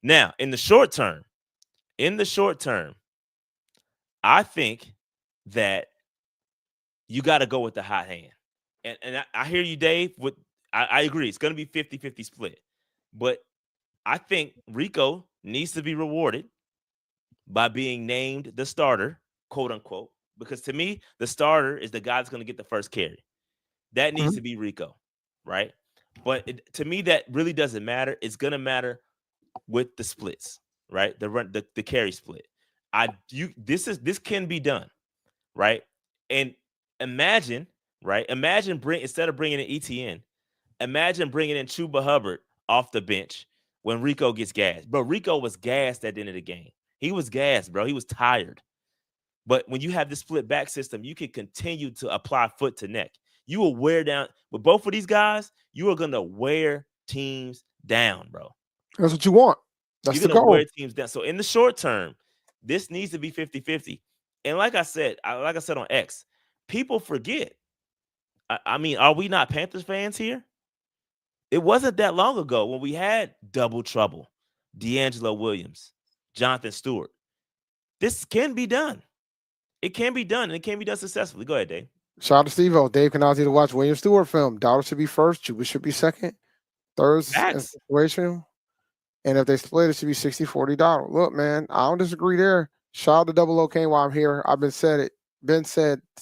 [SPEAKER 3] Now, in the short term, I think that you got to go with the hot hand. And I hear you, Dave. I agree. It's going to be 50-50 split. But I think Rico needs to be rewarded by being named the starter, quote unquote, because to me, the starter is the guy that's going to get the first carry. That needs to be Rico, right? But to me, that really doesn't matter. It's going to matter with the splits, right? The carry split. This can be done, right? And imagine, right? Instead of bringing in ETN, imagine bringing in Chuba Hubbard off the bench when Rico gets gassed. Bro, Rico was gassed at the end of the game. He was gassed, bro. He was tired. But when you have the split back system, you can continue to apply foot to neck. You will wear down with both of these guys. You are going to wear teams down, bro.
[SPEAKER 4] That's what you want. That's
[SPEAKER 3] You're
[SPEAKER 4] the
[SPEAKER 3] going to
[SPEAKER 4] goal.
[SPEAKER 3] wear teams down. So in the short term, this needs to be 50-50. And like I said on X, people forget. I mean, are we not Panthers fans here? It wasn't that long ago when we had double trouble, D'Angelo Williams, Jonathan Stewart. This can be done. It can be done, and it can be done successfully. Go ahead, Dave.
[SPEAKER 4] Shout out to Steve-O. Dave can to watch William Stewart film. Dowdle should be first. Chuba should be second. Third situation. And if they split, it should be 60-40 Dowdle. Look, man, I don't disagree there. Shout out to Double O Kane while I'm here. Ben said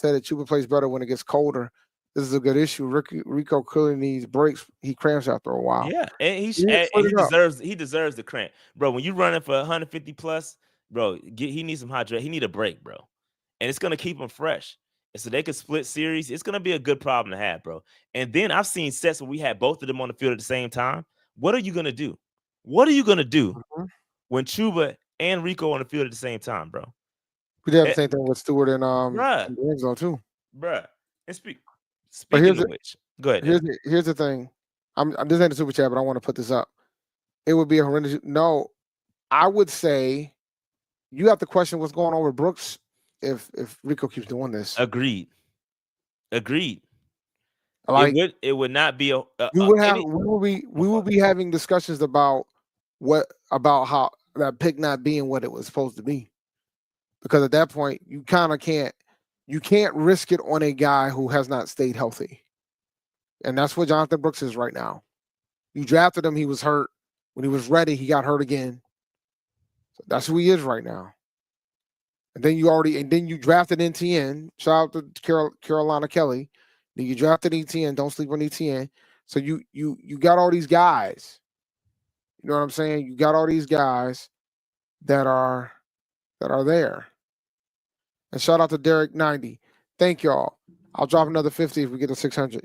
[SPEAKER 4] that Chuba plays better when it gets colder. This is a good issue. Rico clearly needs breaks. He cramps after a while.
[SPEAKER 3] Yeah, and he deserves the cramp, bro. When you're running for 150 plus, bro, he needs some hydration. He need a break, bro, and it's gonna keep him fresh. And so they can split series. It's gonna be a good problem to have, bro. And then I've seen sets where we had both of them on the field at the same time. What are you gonna do? What are you gonna do when Chuba and Rico on the field at the same time, bro?
[SPEAKER 4] We did have the same thing with Stewart and Enzo too,
[SPEAKER 3] bro. And speaking of which, go ahead.
[SPEAKER 4] Here's the thing. This ain't a super chat, but I want to put this up. It would be a horrendous. No, I would say you have to question what's going on with Brooks if Rico keeps doing this.
[SPEAKER 3] Agreed.
[SPEAKER 4] Like,
[SPEAKER 3] it would not be a.
[SPEAKER 4] We will be having discussions about how that pick not being what it was supposed to be, because at that point you kind of can't. You can't risk it on a guy who has not stayed healthy. And that's what Jonathan Brooks is right now. You drafted him, he was hurt. When he was ready, he got hurt again. So that's who he is right now. And then you drafted NTN. Shout out to Carolina Kelly. Then you drafted ETN. Don't sleep on ETN. So you got all these guys. You know what I'm saying? You got all these guys that are there. And shout out to Derek 90. Thank y'all. I'll drop another 50 if we get to 600.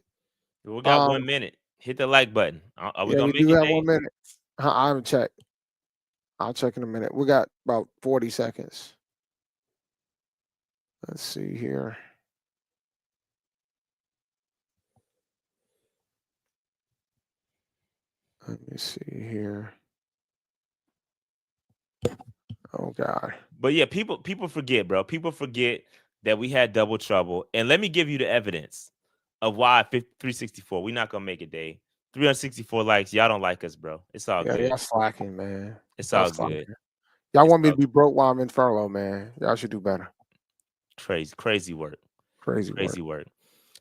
[SPEAKER 3] We got 1 minute. Hit the like button. Are we gonna make it?
[SPEAKER 4] We do have 1 minute. I haven't checked. I'll check in a minute. We got about 40 seconds. Let's see here. Let me see here. Oh God.
[SPEAKER 3] But yeah, people forget, bro. People forget that we had double trouble. And let me give you the evidence of why 364. We're not gonna make it, Dave. 364 likes. Y'all don't like us, bro. It's all good.
[SPEAKER 4] Y'all slacking, man.
[SPEAKER 3] It's all good.
[SPEAKER 4] Y'all want me to be broke while I'm in furlough, man. Y'all should do better.
[SPEAKER 3] Crazy work.
[SPEAKER 4] Crazy work.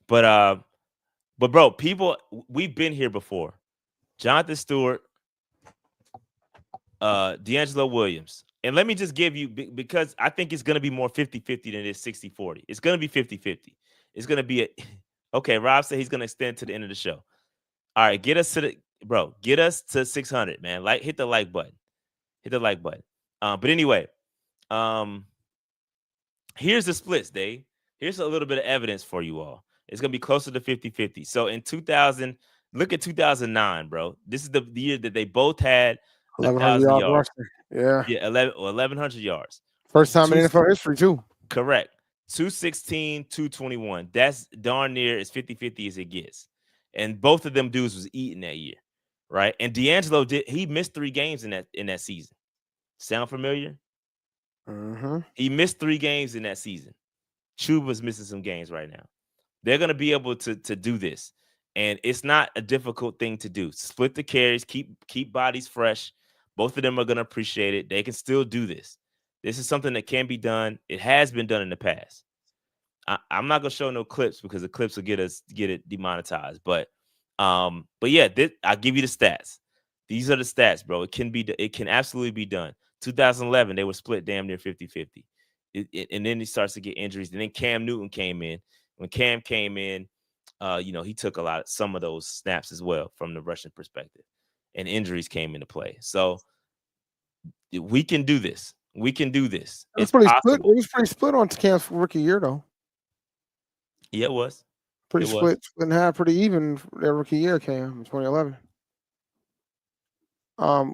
[SPEAKER 3] But bro, people, we've been here before. Jonathan Stewart, D'Angelo Williams. And let me just give you, because I think it's going to be more 50-50 than it is 60-40. It's going to be 50-50. It's going to be okay, Rob said he's going to extend to the end of the show. All right, get us to 600, man. Hit the like button. Hit the like button. But anyway, here's the splits, Dave. Here's a little bit of evidence for you all. It's going to be closer to 50-50. So in 2000, look at 2009, bro. This is the year that they both had
[SPEAKER 4] 1,100
[SPEAKER 3] 1,000
[SPEAKER 4] yards.
[SPEAKER 3] yards. Yeah, 1,100 yards.
[SPEAKER 4] First time in NFL history, too.
[SPEAKER 3] Correct. 216, 221. That's darn near as 50-50 as it gets. And both of them dudes was eating that year, right? And D'Angelo he missed 3 games in that season. Sound familiar?
[SPEAKER 4] Mm-hmm.
[SPEAKER 3] He missed 3 games in that season. Chuba's missing some games right now. They're gonna be able to do this, and it's not a difficult thing to do. Split the carries, keep bodies fresh. Both of them are gonna appreciate it. They can still do this. This is something that can be done. It has been done in the past. I'm not gonna show no clips because the clips will get it demonetized. But yeah, I'll give you the stats. These are the stats, bro. It can absolutely be done. 2011, they were split damn near 50-50. And then he starts to get injuries. And then Cam Newton came in. When Cam came in, he took some of those snaps as well from the Russian perspective. And injuries came into play. So we can do this. We can do this. It's
[SPEAKER 4] pretty
[SPEAKER 3] possible.
[SPEAKER 4] split. It was pretty split on Cam's rookie year, though.
[SPEAKER 3] Yeah, it was.
[SPEAKER 4] Pretty split and half, pretty even their rookie year, Cam, in 2011.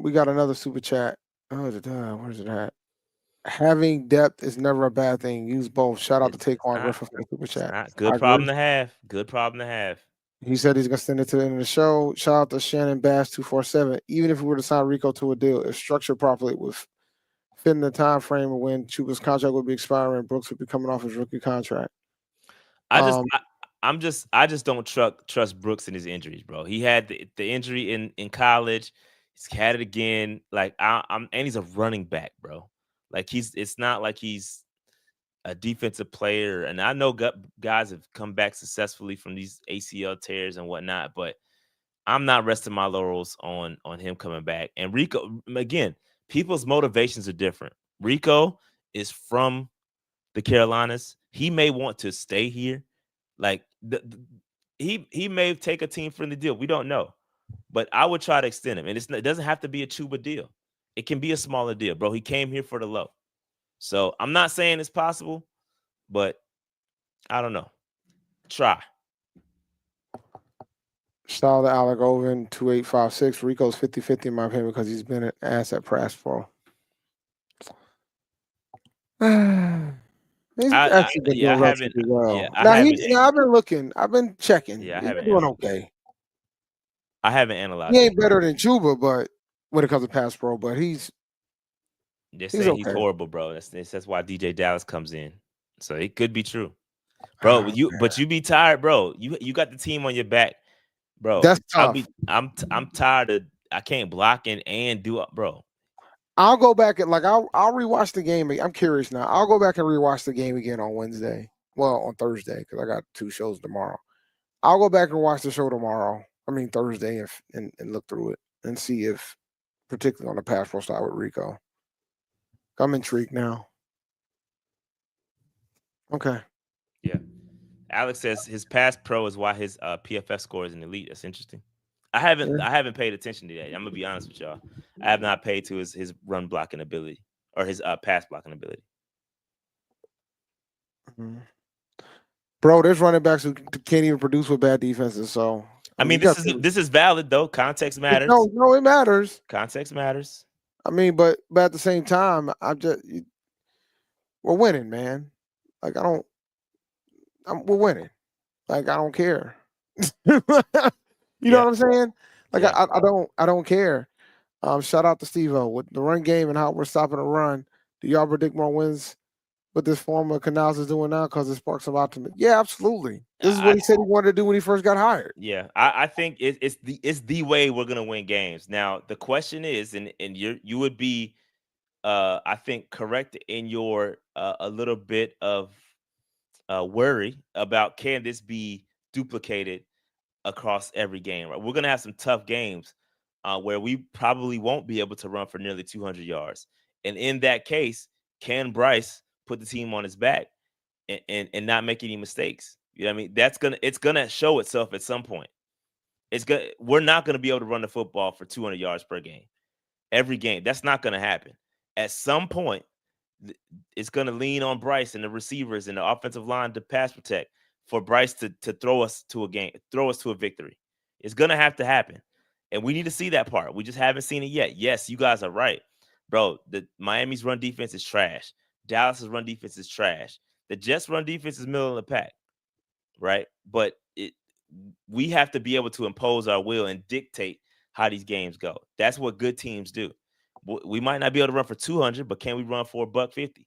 [SPEAKER 4] We got another super chat. Where's it at? Having depth is never a bad thing. Use both. Shout out to Taquan Griffin for the super chat.
[SPEAKER 3] Good problem to have. Good problem to have.
[SPEAKER 4] He said he's gonna send it to the end of the show. Shout out to Shannon Bass 247. Even if we were to sign Rico to a deal, if structured properly with fitting the time frame of when Chuba's contract would be expiring, Brooks would be coming off his rookie contract.
[SPEAKER 3] I just don't trust Brooks in his injuries, bro. He had the injury in college. He's had it again. And he's a running back, bro. It's not like he's a defensive player. And I know guys have come back successfully from these ACL tears and whatnot, but I'm not resting my laurels on him coming back. And Rico, again, people's motivations are different. Rico is from the Carolinas. He may want to stay here. He may take a team-friendly deal. We don't know. But I would try to extend him. And it doesn't have to be a Chuba deal. It can be a smaller deal, bro. He came here for the low. So I'm not saying it's possible, but I don't know. Try.
[SPEAKER 4] Shout out to Alec Oven 2856. Rico's 50-50 in my opinion because he's been an asset press pro. He's actually been doing relatively well. I've been looking. I've been checking.
[SPEAKER 3] Yeah,
[SPEAKER 4] he's been doing okay.
[SPEAKER 3] I haven't analyzed.
[SPEAKER 4] He ain't better than Chuba, but when it comes to pass pro, but he's
[SPEAKER 3] okay. He's horrible, bro. That's why DJ Dallas comes in. So it could be true, bro. But you be tired, bro. You got the team on your back, bro.
[SPEAKER 4] That's tough.
[SPEAKER 3] I'm tired of. I can't block and do up, bro.
[SPEAKER 4] I'll go back and I'll rewatch the game. I'm curious now. I'll go back and rewatch the game again on Wednesday. Well, on Thursday because I got 2 shows tomorrow. I'll go back and watch the show tomorrow. Thursday and look through it and see if, particularly on the pass pro side with Rico. I'm intrigued now. Okay.
[SPEAKER 3] Yeah. Alex says his pass pro is why his PFF score is an elite. That's interesting. I haven't paid attention to that. I'm gonna be honest with y'all. I have not paid to his run blocking ability or his pass blocking ability.
[SPEAKER 4] Mm-hmm. Bro, there's running backs who can't even produce with bad defenses. So
[SPEAKER 3] this is valid though. Context matters.
[SPEAKER 4] No, it matters.
[SPEAKER 3] Context matters.
[SPEAKER 4] But at the same time, we're winning, man. We're winning. I don't care. You know what I'm saying? I don't care. Shout out to Steve-O with the run game and how we're stopping the run. Do y'all predict more wins with this form of Canals is doing now because it sparks some optimism? Yeah, absolutely. This is what he said he wanted to do when he first got hired.
[SPEAKER 3] Yeah, I think it's the way we're gonna win games. Now the question is, and you would be, I think, correct in your a little bit of worry about can this be duplicated across every game. Right? We're going to have some tough games where we probably won't be able to run for nearly 200 yards. And in that case, can Bryce put the team on his back and not make any mistakes? You know what I mean? It's gonna show itself at some point. We're not gonna be able to run the football for 200 yards per game. Every game. That's not gonna happen. At some point, it's gonna lean on Bryce and the receivers and the offensive line to pass protect for Bryce to throw us to a game, throw us to a victory. It's gonna have to happen. And we need to see that part. We just haven't seen it yet. Yes, you guys are right. Bro, the Miami's run defense is trash. Dallas's run defense is trash. The Jets' run defense is middle of the pack, right? But we have to be able to impose our will and dictate how these games go. That's what good teams do. We might not be able to run for 200, but can we run for $150,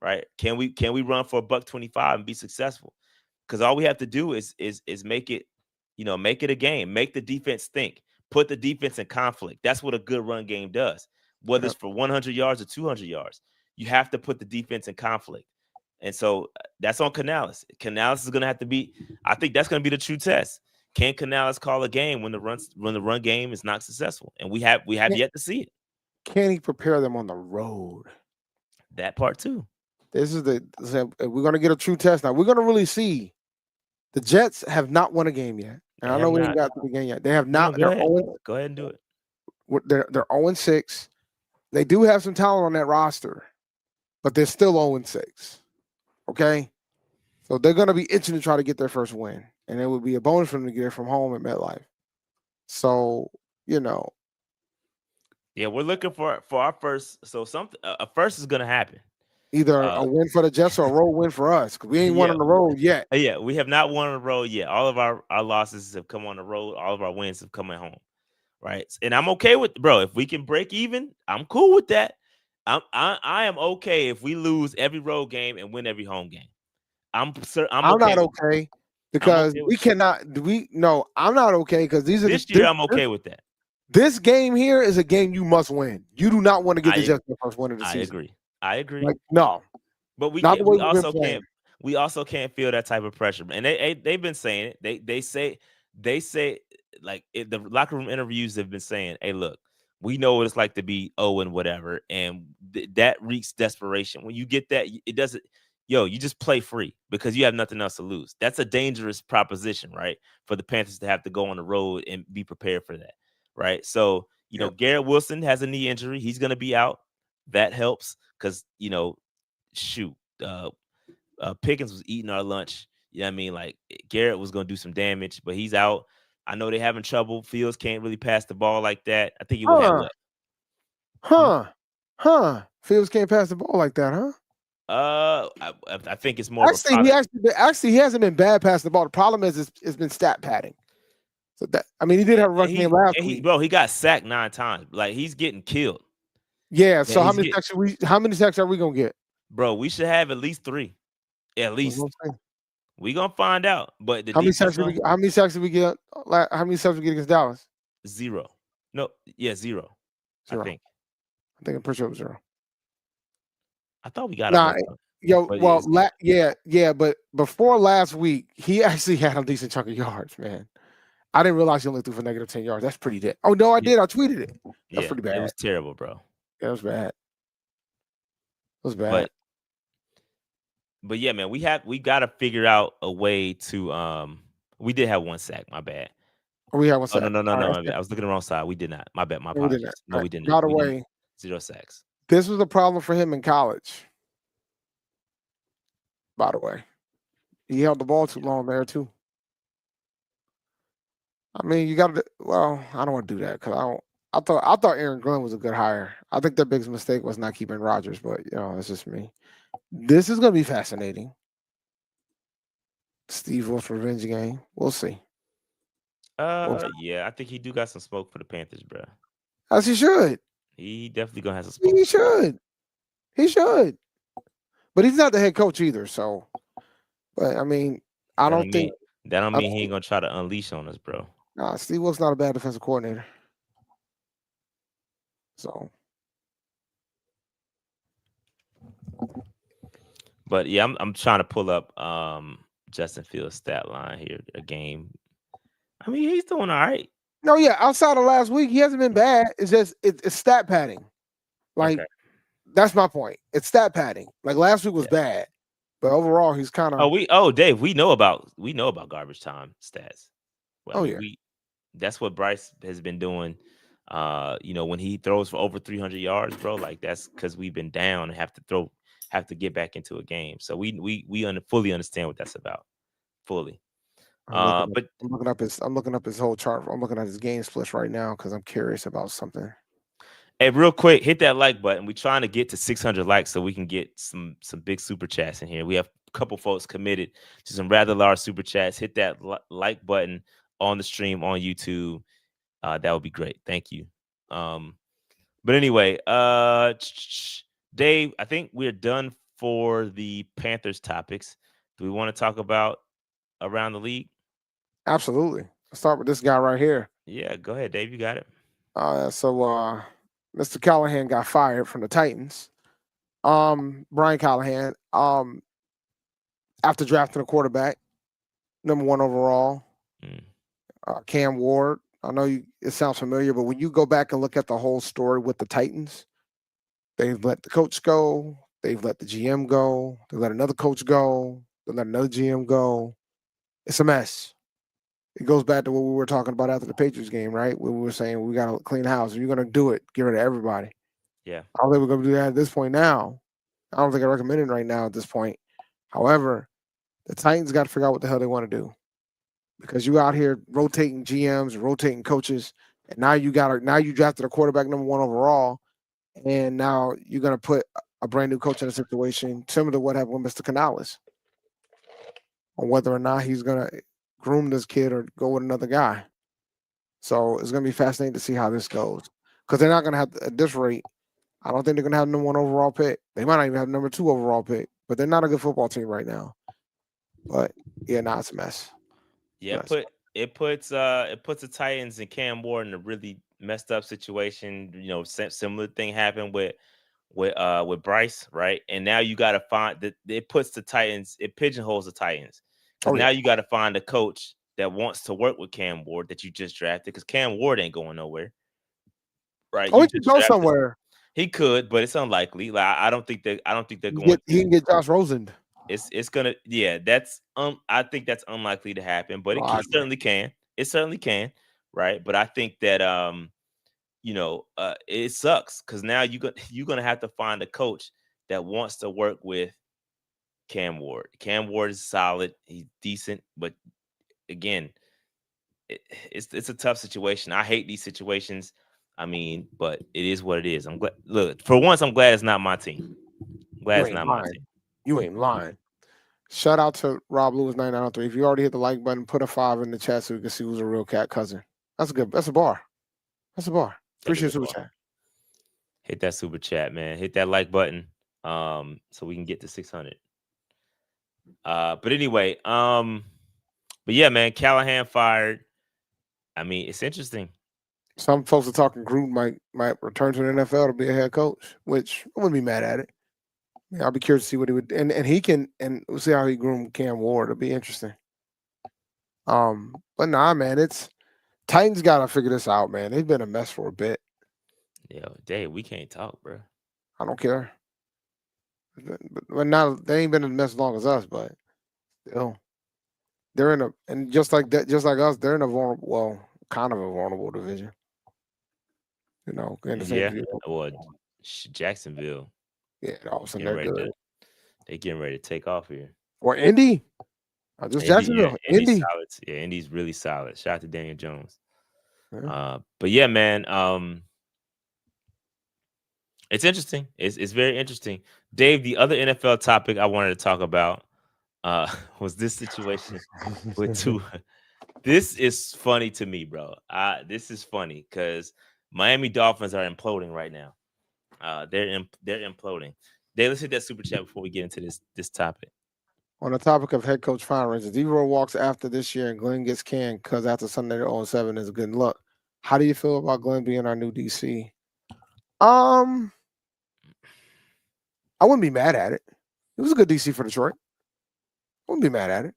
[SPEAKER 3] right? Can we run for $125 and be successful? Because all we have to do is make it, make it a game. Make the defense think. Put the defense in conflict. That's what a good run game does. Whether it's for 100 yards or 200 yards, you have to put the defense in conflict. And so that's on Canales. Canales is going to have to be. I think that's going to be the true test. Can Canales call a game when the run game is not successful? And we have yet to see it.
[SPEAKER 4] Can he prepare them on the road?
[SPEAKER 3] That part too.
[SPEAKER 4] We're going to get a true test now. We're going to really see. The Jets have not won a game yet. And I know we haven't got to the game yet. They have not.
[SPEAKER 3] Go ahead and do it.
[SPEAKER 4] They're 0-6. They do have some talent on that roster, but they're still 0-6. Okay? So they're going to be itching to try to get their first win. And it would be a bonus for them to get it from home at MetLife. So,
[SPEAKER 3] Yeah, we're looking for our first. So a first is going to happen.
[SPEAKER 4] Either a win for the Jets or a road win for us, because we ain't won on the road yet.
[SPEAKER 3] Yeah, we have not won on the road yet. All of our losses have come on the road. All of our wins have come at home, right? And I'm okay with, bro, if we can break even, I'm cool with that. I am okay if we lose every road game and win every home game. I'm
[SPEAKER 4] not okay because we cannot. I'm not okay because
[SPEAKER 3] this year I'm okay with that.
[SPEAKER 4] This game here is a game you must win. You do not want to get the Jets the first win of the season.
[SPEAKER 3] I agree.
[SPEAKER 4] No,
[SPEAKER 3] but we also can't feel that type of pressure. And they've been saying it. They say like the locker room interviews have been saying, "Hey, look, we know what it's like to be 0 and whatever," and that reeks desperation. When you get that, it doesn't. You just play free because you have nothing else to lose. That's a dangerous proposition, right? For the Panthers to have to go on the road and be prepared for that, right? So Garrett Wilson has a knee injury; he's going to be out. That helps. Because, Pickens was eating our lunch. You know what I mean? Like, Garrett was going to do some damage, but he's out. I know they're having trouble. Fields can't really pass the ball like that. I think he would have
[SPEAKER 4] what? Fields can't pass the ball like that, huh?
[SPEAKER 3] I think it's more.
[SPEAKER 4] Actually, he hasn't been bad passing the ball. The problem is it's been stat padding. So he did have a rush game last week.
[SPEAKER 3] Bro, he got sacked 9 times. Like, he's getting killed.
[SPEAKER 4] Yeah, so how many sacks are we gonna get?
[SPEAKER 3] Bro, we should have at least 3. At least. We gonna find out. But
[SPEAKER 4] how many sacks did we get? How many sacks did we get against Dallas?
[SPEAKER 3] 0. No, yeah, 0. I think
[SPEAKER 4] I'm pretty sure it was 0.
[SPEAKER 3] I thought we got
[SPEAKER 4] but before last week, he actually had a decent chunk of yards, man. I didn't realize he only threw for negative 10 yards. That's pretty dead. Oh no, I did. I tweeted it. That's pretty bad.
[SPEAKER 3] It was terrible, bro.
[SPEAKER 4] That was bad. It was bad.
[SPEAKER 3] But yeah, man, we got to figure out a way to. We did have 1 sack. My bad.
[SPEAKER 4] We had 1 sack.
[SPEAKER 3] Oh, no. My bad. I was looking at the wrong side. We did not. My bad. My apologies. No, we didn't.
[SPEAKER 4] By the way,
[SPEAKER 3] 0 sacks.
[SPEAKER 4] This was a problem for him in college. By the way, he held the ball too long there too. I mean, you got to. Well, I don't want to do that because I thought Aaron Glenn was a good hire. I think their biggest mistake was not keeping Rodgers, but it's just me. This is going to be fascinating. Steve Wolf's revenge game. We'll see.
[SPEAKER 3] Yeah, I think he do got some smoke for the Panthers, bro.
[SPEAKER 4] As he should.
[SPEAKER 3] He definitely gonna have some smoke.
[SPEAKER 4] He should. But he's not the head coach either. So, but I mean, I don't think
[SPEAKER 3] that don't mean he ain't gonna try to unleash on us, bro.
[SPEAKER 4] Nah, Steve Wolf's not a bad defensive coordinator. So,
[SPEAKER 3] but yeah, I'm trying to pull up Justin Fields' stat line here a game. I mean, he's doing all right.
[SPEAKER 4] No, yeah. Outside of last week, he hasn't been bad. It's just it's stat padding. Like that's my point. It's stat padding. Like last week was bad, but overall he's kind of.
[SPEAKER 3] Dave, we know about garbage time stats. Well,
[SPEAKER 4] yeah.
[SPEAKER 3] That's what Bryce has been doing. When he throws for over 300 yards, bro, like that's because we've been down and have to get back into a game. So we fully understand what that's about. Fully.
[SPEAKER 4] I'm looking up his whole chart. I'm looking at his game splits right now because I'm curious about something.
[SPEAKER 3] Hey, real quick, hit that like button. We're trying to get to 600 likes so we can get some big super chats in here. We have a couple folks committed to some rather large super chats. Hit that like button on the stream on YouTube. That would be great. Thank you. But anyway, Dave, I think we're done for the Panthers topics. Do we want to talk about around the league?
[SPEAKER 4] Absolutely. Let's start with this guy right here.
[SPEAKER 3] Yeah, go ahead, Dave. You got it.
[SPEAKER 4] Mr. Callahan got fired from the Titans. Brian Callahan, after drafting a quarterback, number 1 overall, Cam Ward. I know it sounds familiar, but when you go back and look at the whole story with the Titans, they've let the coach go. They've let the GM go. They let another coach go. They let another GM go. It's a mess. It goes back to what we were talking about after the Patriots game, right? Where we were saying we got to clean house. If you're going to do it, get rid of everybody.
[SPEAKER 3] Yeah.
[SPEAKER 4] I don't think we're going to do that at this point now. I don't think I recommend it right now at this point. However, the Titans got to figure out what the hell they want to do. Because you out here rotating GMs, rotating coaches, and now you drafted a quarterback number 1 overall, and now you're going to put a brand new coach in a situation similar to what happened with Mr. Canales on whether or not he's going to groom this kid or go with another guy. So it's going to be fascinating to see how this goes. Because they're not going to have, at this rate, I don't think they're going to have number 1 overall pick. They might not even have number 2 overall pick, but they're not a good football team right now. But yeah, it's a mess.
[SPEAKER 3] Yeah, it puts the Titans and Cam Ward in a really messed up situation. Similar thing happened with Bryce, right? And now you got to find that it puts the Titans, it pigeonholes the Titans. Because now you got to find a coach that wants to work with Cam Ward that you just drafted. Because Cam Ward ain't going nowhere, right?
[SPEAKER 4] He could go somewhere.
[SPEAKER 3] He could, but it's unlikely. Like I don't think they're going.
[SPEAKER 4] He can get Josh Rosen.
[SPEAKER 3] It's gonna, that's I think that's unlikely to happen, but it certainly can. It certainly can, right? But I think that it sucks because now you're gonna have to find a coach that wants to work with Cam Ward. Cam Ward is solid. He's decent, but again, it's a tough situation. I hate these situations. I mean, but it is what it is. I'm glad. Look, for once, I'm glad it's not my team. I'm glad it's not my team.
[SPEAKER 4] You ain't lying. Shout out to Rob Lewis 9903. If you already hit the like button, put a 5 in the chat so we can see who's a real cat cousin. That's a bar. Appreciate super chat.
[SPEAKER 3] Hit that super chat, man. Hit that like button. So we can get to 600. But anyway, but yeah, man, Callahan fired. I mean, it's interesting.
[SPEAKER 4] Some folks are talking Gruden might return to the NFL to be a head coach, which I wouldn't be mad at it. I'll be curious to see what he would, and we'll see how he groomed Cam Ward. It'll be interesting. But nah, man, it's Titans got to figure this out, man. They've been a mess for a bit.
[SPEAKER 3] Yeah, Dave, we can't talk, bro.
[SPEAKER 4] I don't care. But now they ain't been in a mess as long as us, but still, they're in and just like us, they're in a kind of a vulnerable division. In the same
[SPEAKER 3] well, Jacksonville.
[SPEAKER 4] Yeah, all of a sudden
[SPEAKER 3] they're getting ready to take off here.
[SPEAKER 4] Or Indy. Just Jacksonville. Indy.
[SPEAKER 3] Solid. Yeah, Indy's really solid. Shout out to Daniel Jones. Yeah. But yeah, man. It's interesting. It's very interesting. Dave, the other NFL topic I wanted to talk about was this situation with Tua. This is funny to me, bro. This is funny because Miami Dolphins are imploding right now. They're imploding. Dave, let's hit that super chat before we get into this topic.
[SPEAKER 4] On the topic of head coach firings, Ejiro walks after this year and Glenn gets canned because after Sunday they're 0-7 is a good luck. How do you feel about Glenn being our new DC? I wouldn't be mad at it. It was a good DC for Detroit. I wouldn't be mad at it.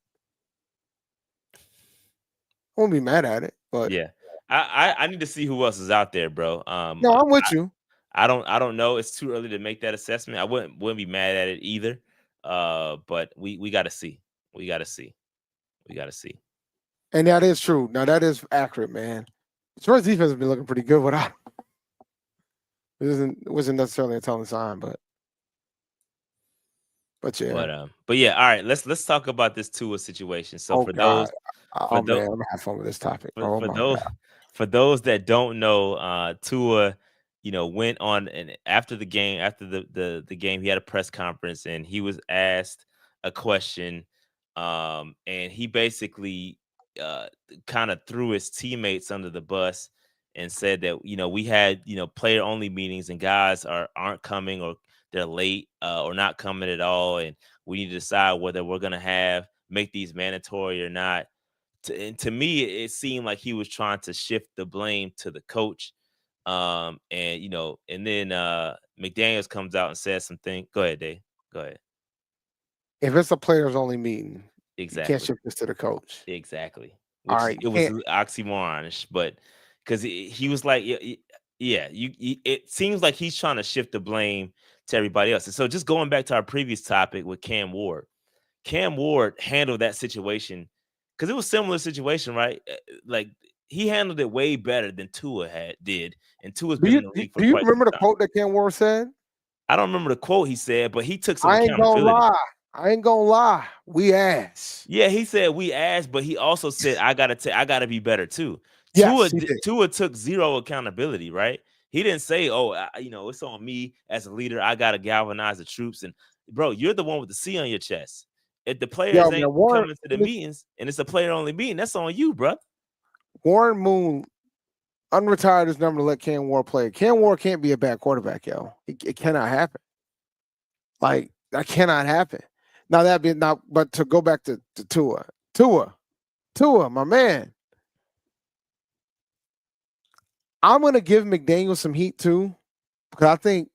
[SPEAKER 4] won't be mad at it, but
[SPEAKER 3] Yeah, I need to see who else is out there, bro.
[SPEAKER 4] no, I'm with you.
[SPEAKER 3] I don't know. It's too early to make that assessment. I wouldn't be mad at it either. But we got to see. We got to see. We got to see.
[SPEAKER 4] And that is true. Now that is accurate, man. Detroit's defense has been looking pretty good without him. It wasn't necessarily a telling sign, but yeah.
[SPEAKER 3] But yeah, all right. Let's talk about this Tua situation. So
[SPEAKER 4] Oh
[SPEAKER 3] for
[SPEAKER 4] God.
[SPEAKER 3] those
[SPEAKER 4] Oh man, I'm gonna have fun with this topic. Oh
[SPEAKER 3] for
[SPEAKER 4] my
[SPEAKER 3] those
[SPEAKER 4] God.
[SPEAKER 3] for those that don't know, Tua, went on, and after the game, after the game, he had a press conference and he was asked a question, and he basically kind of threw his teammates under the bus and said that we had player only meetings and guys aren't coming, or they're late, or not coming at all, and we need to decide whether we're gonna make these mandatory or not. And to me, it seemed like he was trying to shift the blame to the coach. And then McDaniels comes out and says something. Go ahead, Dave. Go ahead.
[SPEAKER 4] If it's a players only meeting, you can't
[SPEAKER 3] Exactly.
[SPEAKER 4] shift this to the coach.
[SPEAKER 3] Exactly.
[SPEAKER 4] All
[SPEAKER 3] Which
[SPEAKER 4] right,
[SPEAKER 3] it was oxymoronish, but because he was like, it seems like he's trying to shift the blame to everybody else. And so just going back to our previous topic with Cam Ward handled that situation because it was a similar situation, right? Like he handled it way better than Tua did, and Tua's been in the league for
[SPEAKER 4] Do you
[SPEAKER 3] quite some
[SPEAKER 4] remember the
[SPEAKER 3] time.
[SPEAKER 4] quote that Cam Ward said?
[SPEAKER 3] I don't remember the quote he said, but he took some
[SPEAKER 4] I ain't gonna
[SPEAKER 3] accountability.
[SPEAKER 4] lie. I ain't gonna lie. We asked.
[SPEAKER 3] Yeah, he said we asked, but he also said I gotta be better too.
[SPEAKER 4] Yes, he did.
[SPEAKER 3] Tua took zero accountability, right? He didn't say, "Oh, it's on me as a leader. I gotta galvanize the troops." And bro, you're the one with the C on your chest. If the players ain't coming to the meetings and it's a player only meeting, that's on you, bro.
[SPEAKER 4] Warren Moon unretired his number to let Cam Ward play. Cam Ward can't be a bad quarterback, yo. It cannot happen. Like that cannot happen. Now but to go back to Tua, my man. I'm gonna give McDaniels some heat too, because I think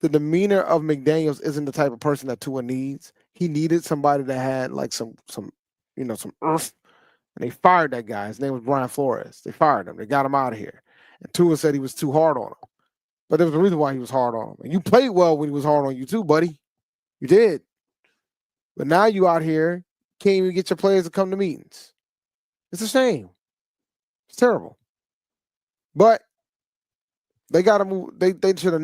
[SPEAKER 4] the demeanor of McDaniels isn't the type of person that Tua needs. He needed somebody that had like some earth, and they fired that guy. His name was Brian Flores. They fired him. They got him out of here. And Tua said he was too hard on him, but there was a reason why he was hard on him. And you played well when he was hard on you too, buddy. You did. But now you out here can't even get your players to come to meetings. It's a shame. It's terrible. But they got to move. They should have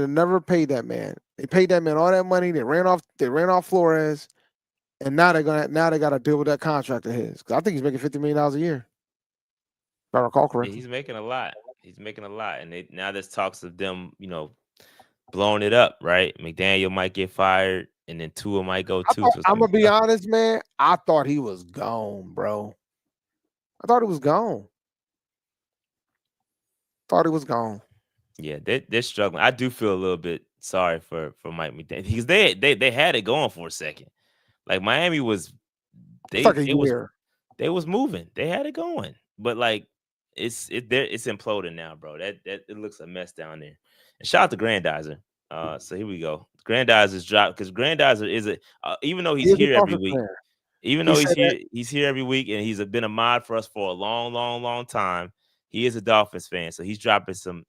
[SPEAKER 4] never paid that man. They paid that man all that money. They ran off Flores, and now they got to deal with that contract of his. Because I think he's making $50 million a year. If I recall correctly.
[SPEAKER 3] He's making a lot. And now there's talks of them, blowing it up, right? McDaniel might get fired, and then Tua might go too.
[SPEAKER 4] I'm gonna be honest, man. I thought he was gone, bro. I thought he was gone.
[SPEAKER 3] Yeah, they're struggling. I do feel a little bit sorry for Mike McDaniel because they had it going for a second. Like Miami was, they was moving. They had it going, but like it's imploding now, bro. That it looks a mess down there. And shout out to Grandizer. So here we go. Grandizer's dropped because Grandizer is even though he's here every week. Even though he's here every week, and he's been a mod for us for a long, long, long time. He is a Dolphins fan, so he's dropping some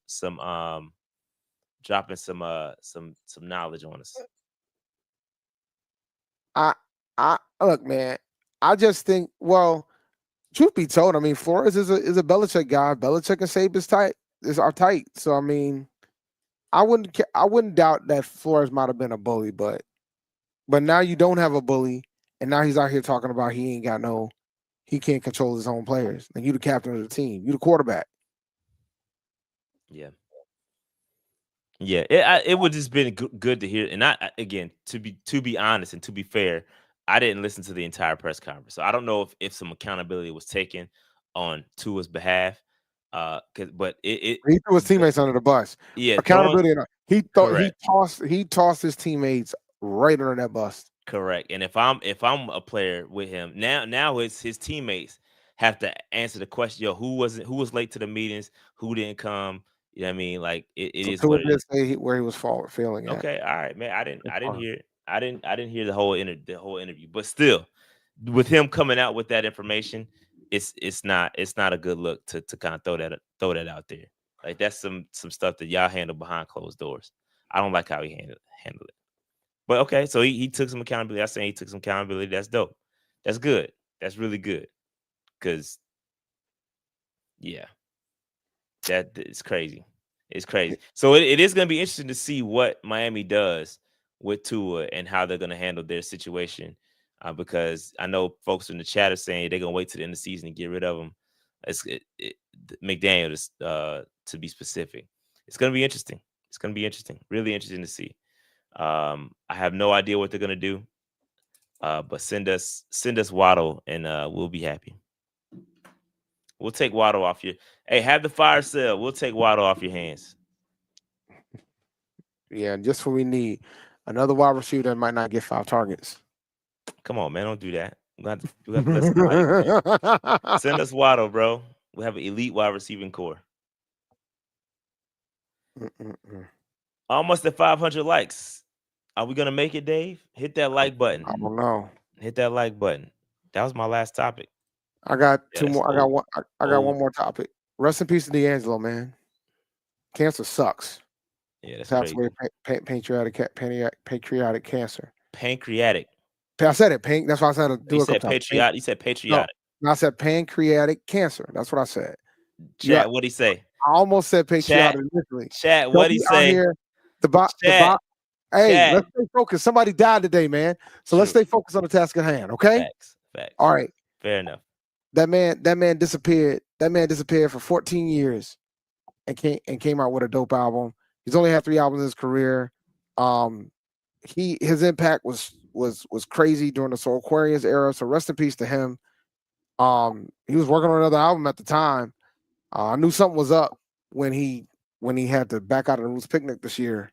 [SPEAKER 3] knowledge on us.
[SPEAKER 4] I look, man. I just think, well, truth be told, I mean, Flores is a Belichick guy. Belichick and Saban are tight. So I mean, I wouldn't doubt that Flores might have been a bully, but now you don't have a bully, and now he's out here talking about he can't control his own players. And you the captain of the team. You the quarterback.
[SPEAKER 3] Yeah. Yeah. It would just been good to hear. And again, to be honest and to be fair, I didn't listen to the entire press conference. So I don't know if some accountability was taken on Tua's behalf. But he
[SPEAKER 4] threw his teammates under the bus. Yeah. Accountability. He tossed his teammates right under that bus.
[SPEAKER 3] Correct. And if I'm a player with him, now it's his teammates have to answer the question, who was late to the meetings, who didn't come. You know what I mean? Like it is what it is.
[SPEAKER 4] Say where he was failing at.
[SPEAKER 3] Okay, all right, man. I didn't hear it. I didn't hear the whole interview, but still, with him coming out with that information, it's not a good look to kind of throw that out there. Like that's some stuff that y'all handle behind closed doors. I don't like how he handled it. But okay, so he took some accountability. I'm saying he took some accountability. That's dope. That's good. That's really good. Because yeah, that it's crazy. It's crazy. So it is going to be interesting to see what Miami does with Tua and how they're going to handle their situation. Because I know folks in the chat are saying they're going to wait to the end of the season to get rid of him. McDaniel, to be specific. It's going to be interesting. It's going to be interesting. Really interesting to see. I have no idea what they're going to do. But send us Waddle and we'll be happy. We'll take Waddle off your. Hey, have the fire sale. We'll take Waddle off your hands.
[SPEAKER 4] Yeah, just what we need. Another wide receiver that might not get 5 targets.
[SPEAKER 3] Come on, man. Don't do that. We have to let somebody send us Waddle, bro. We have an elite wide receiving core. Almost at 500 likes. Are we going to make it, Dave? Hit that like button.
[SPEAKER 4] I don't know.
[SPEAKER 3] Hit that like button. That was my last topic.
[SPEAKER 4] I got 2 more. I got one. I got one more topic. Rest in peace to D'Angelo, man. Cancer sucks.
[SPEAKER 3] Yeah, that's
[SPEAKER 4] Passed
[SPEAKER 3] crazy.
[SPEAKER 4] away pancreatic cancer.
[SPEAKER 3] Pancreatic.
[SPEAKER 4] I said it. That's why I said
[SPEAKER 3] You said patriotic. You said patriotic.
[SPEAKER 4] No, I said pancreatic cancer. That's what I said.
[SPEAKER 3] Chat, what'd he say?
[SPEAKER 4] I almost said patriotic initially.
[SPEAKER 3] Chat, what'd he say?
[SPEAKER 4] Hey, let's stay focused. Somebody died today, man. So let's stay focused on the task at hand, okay?
[SPEAKER 3] Facts.
[SPEAKER 4] All right.
[SPEAKER 3] Fair enough.
[SPEAKER 4] That man disappeared. That man disappeared for 14 years and came out with a dope album. He's only had 3 albums in his career. His impact was crazy during the Soul Aquarius era. So rest in peace to him. He was working on another album at the time. I knew something was up when he had to back out of the Roots Picnic this year.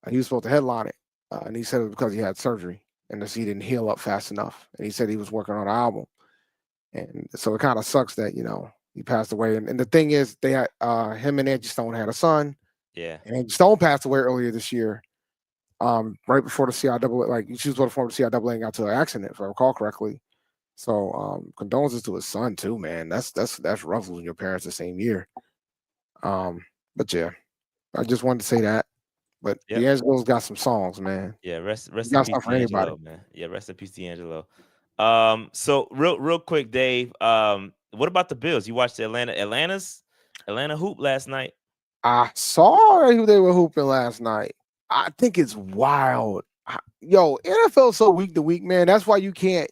[SPEAKER 4] He was supposed to headline it, and he said it was because he had surgery and the he didn't heal up fast enough. And he said he was working on an album, and so it kind of sucks that he passed away. And the thing is, they had him and Angie Stone had a son.
[SPEAKER 3] Yeah,
[SPEAKER 4] and Angie Stone passed away earlier this year, right before the CIAA. Like she was before the CIAA and got to an accident, if I recall correctly. So condolences to his son too, man. That's rough losing your parents the same year. But yeah, I just wanted to say that. But D'Angelo's got some songs, man.
[SPEAKER 3] Yeah, rest in peace, D'Angelo, man. Yeah, rest in peace, D'Angelo. So real quick, Dave. What about the Bills? You watched the Atlanta hoop last night?
[SPEAKER 4] I saw who they were hooping last night. I think it's wild. Yo, NFL so week to week, man. That's why you can't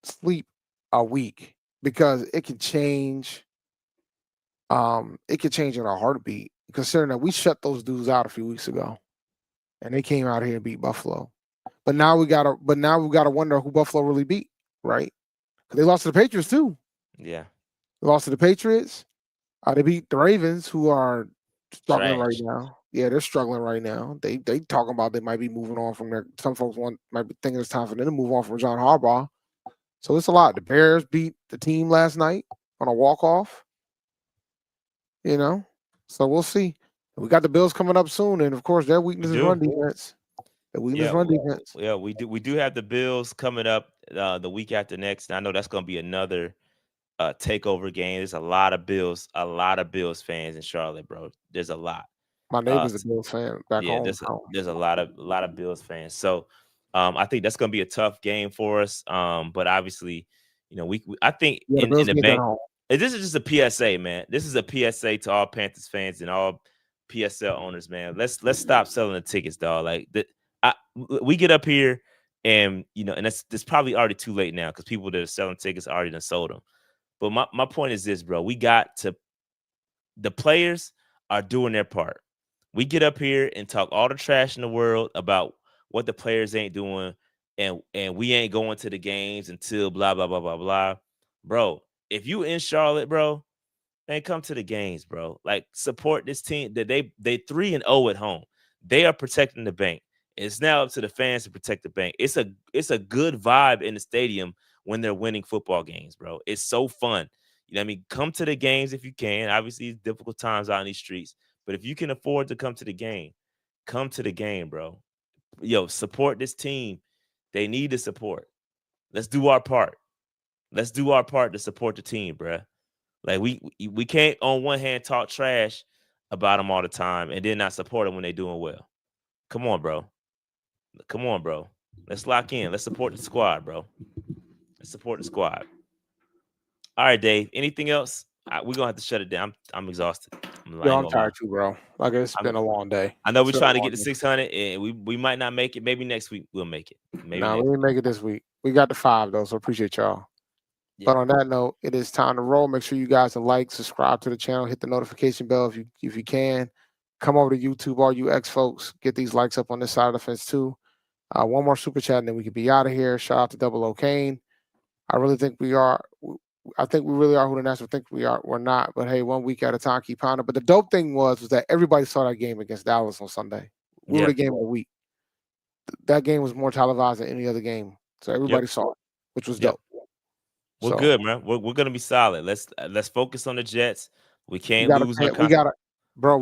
[SPEAKER 4] sleep a week because it can change. It could change in a heartbeat, considering that we shut those dudes out a few weeks ago, and they came out here and beat Buffalo. But now we gotta wonder who Buffalo really beat, right? Because they lost to the Patriots too.
[SPEAKER 3] Yeah,
[SPEAKER 4] they lost to the Patriots. They beat the Ravens, who are struggling right now. Yeah, they're struggling right now. They talking about they might be moving on from their. Some folks might be thinking it's time for them to move on from John Harbaugh. So it's a lot. The Bears beat the team last night on a walk-off. So we'll see. We got the Bills coming up soon, and of course, their weakness is run defense.
[SPEAKER 3] Yeah, we do have the Bills coming up the week after next. And I know that's going to be another takeover game. There's a lot of Bills fans in Charlotte, bro. There's a lot.
[SPEAKER 4] My neighbor's a Bills fan back home.
[SPEAKER 3] There's a lot of Bills fans. So I think that's going to be a tough game for us. But obviously, I think in the bank. This is just a PSA, man. This is a PSA to all Panthers fans and all PSL owners, man. Let's stop selling the tickets, dog. Like we get up here, and and it's probably already too late now because people that are selling tickets already done sold them. But my point is this, bro. The players are doing their part. We get up here and talk all the trash in the world about what the players ain't doing, and we ain't going to the games until blah blah blah blah blah, bro. If you in Charlotte, bro, man, come to the games, bro. Like support this team. That they 3-0 at home. They are protecting the bank. It's now up to the fans to protect the bank. It's a good vibe in the stadium when they're winning football games, bro. It's so fun. Come to the games if you can. Obviously, it's difficult times out in these streets, but if you can afford to come to the game, come to the game, bro. Yo, support this team. They need the support. Let's do our part. Let's do our part to support the team, bruh. Like we can't on one hand talk trash about them all the time and then not support them when they're doing well. Come on, bro. Come on, bro. Let's lock in. Let's support the squad, bro. Let's support the squad. All right, Dave. Anything else? We're gonna have to shut it down. I'm exhausted.
[SPEAKER 4] I'm tired too, bro. Like it's been a long day.
[SPEAKER 3] I know we're trying to get to 600, and we might not make it. Maybe next week we'll make it. Maybe
[SPEAKER 4] we didn't make it this week. We got to 5 though, so appreciate y'all. Yeah. But on that note, it is time to roll. Make sure you guys like, subscribe to the channel, hit the notification bell if you can. Come over to YouTube, all you X folks. Get these likes up on this side of the fence too. One more super chat, and then we can be out of here. Shout out to Double O Kane. I really think we are. I think we really are who the National think we are. We're not, but hey, 1 week at a time, keep pounding. But the dope thing was that everybody saw that game against Dallas on Sunday. We were the game of the week. That game was more televised than any other game, so everybody saw it, which was dope.
[SPEAKER 3] We're good, man. We're gonna be solid. Let's focus on the Jets. We can't lose.
[SPEAKER 4] We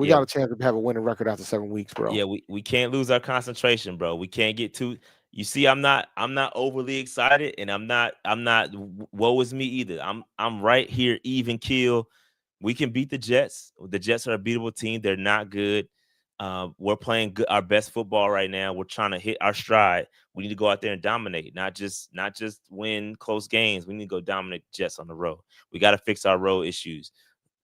[SPEAKER 4] got a chance to have a winning record after 7 weeks, bro.
[SPEAKER 3] Yeah, we can't lose our concentration, bro. We can't get too. You see, I'm not overly excited, and I'm not woe is me either. I'm right here, even kill. We can beat the Jets. The Jets are a beatable team. They're not good. We're playing our best football right now. We're trying to hit our stride. We need to go out there and dominate, not just win close games. We need to go dominate the Jets on the road. We got to fix our road issues.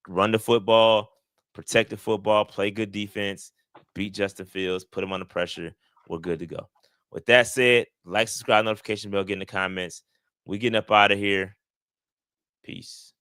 [SPEAKER 3] Run the football, protect the football, play good defense, beat Justin Fields, put him under pressure. We're good to go. With that said, like, subscribe, notification bell, get in the comments. We getting up out of here. Peace.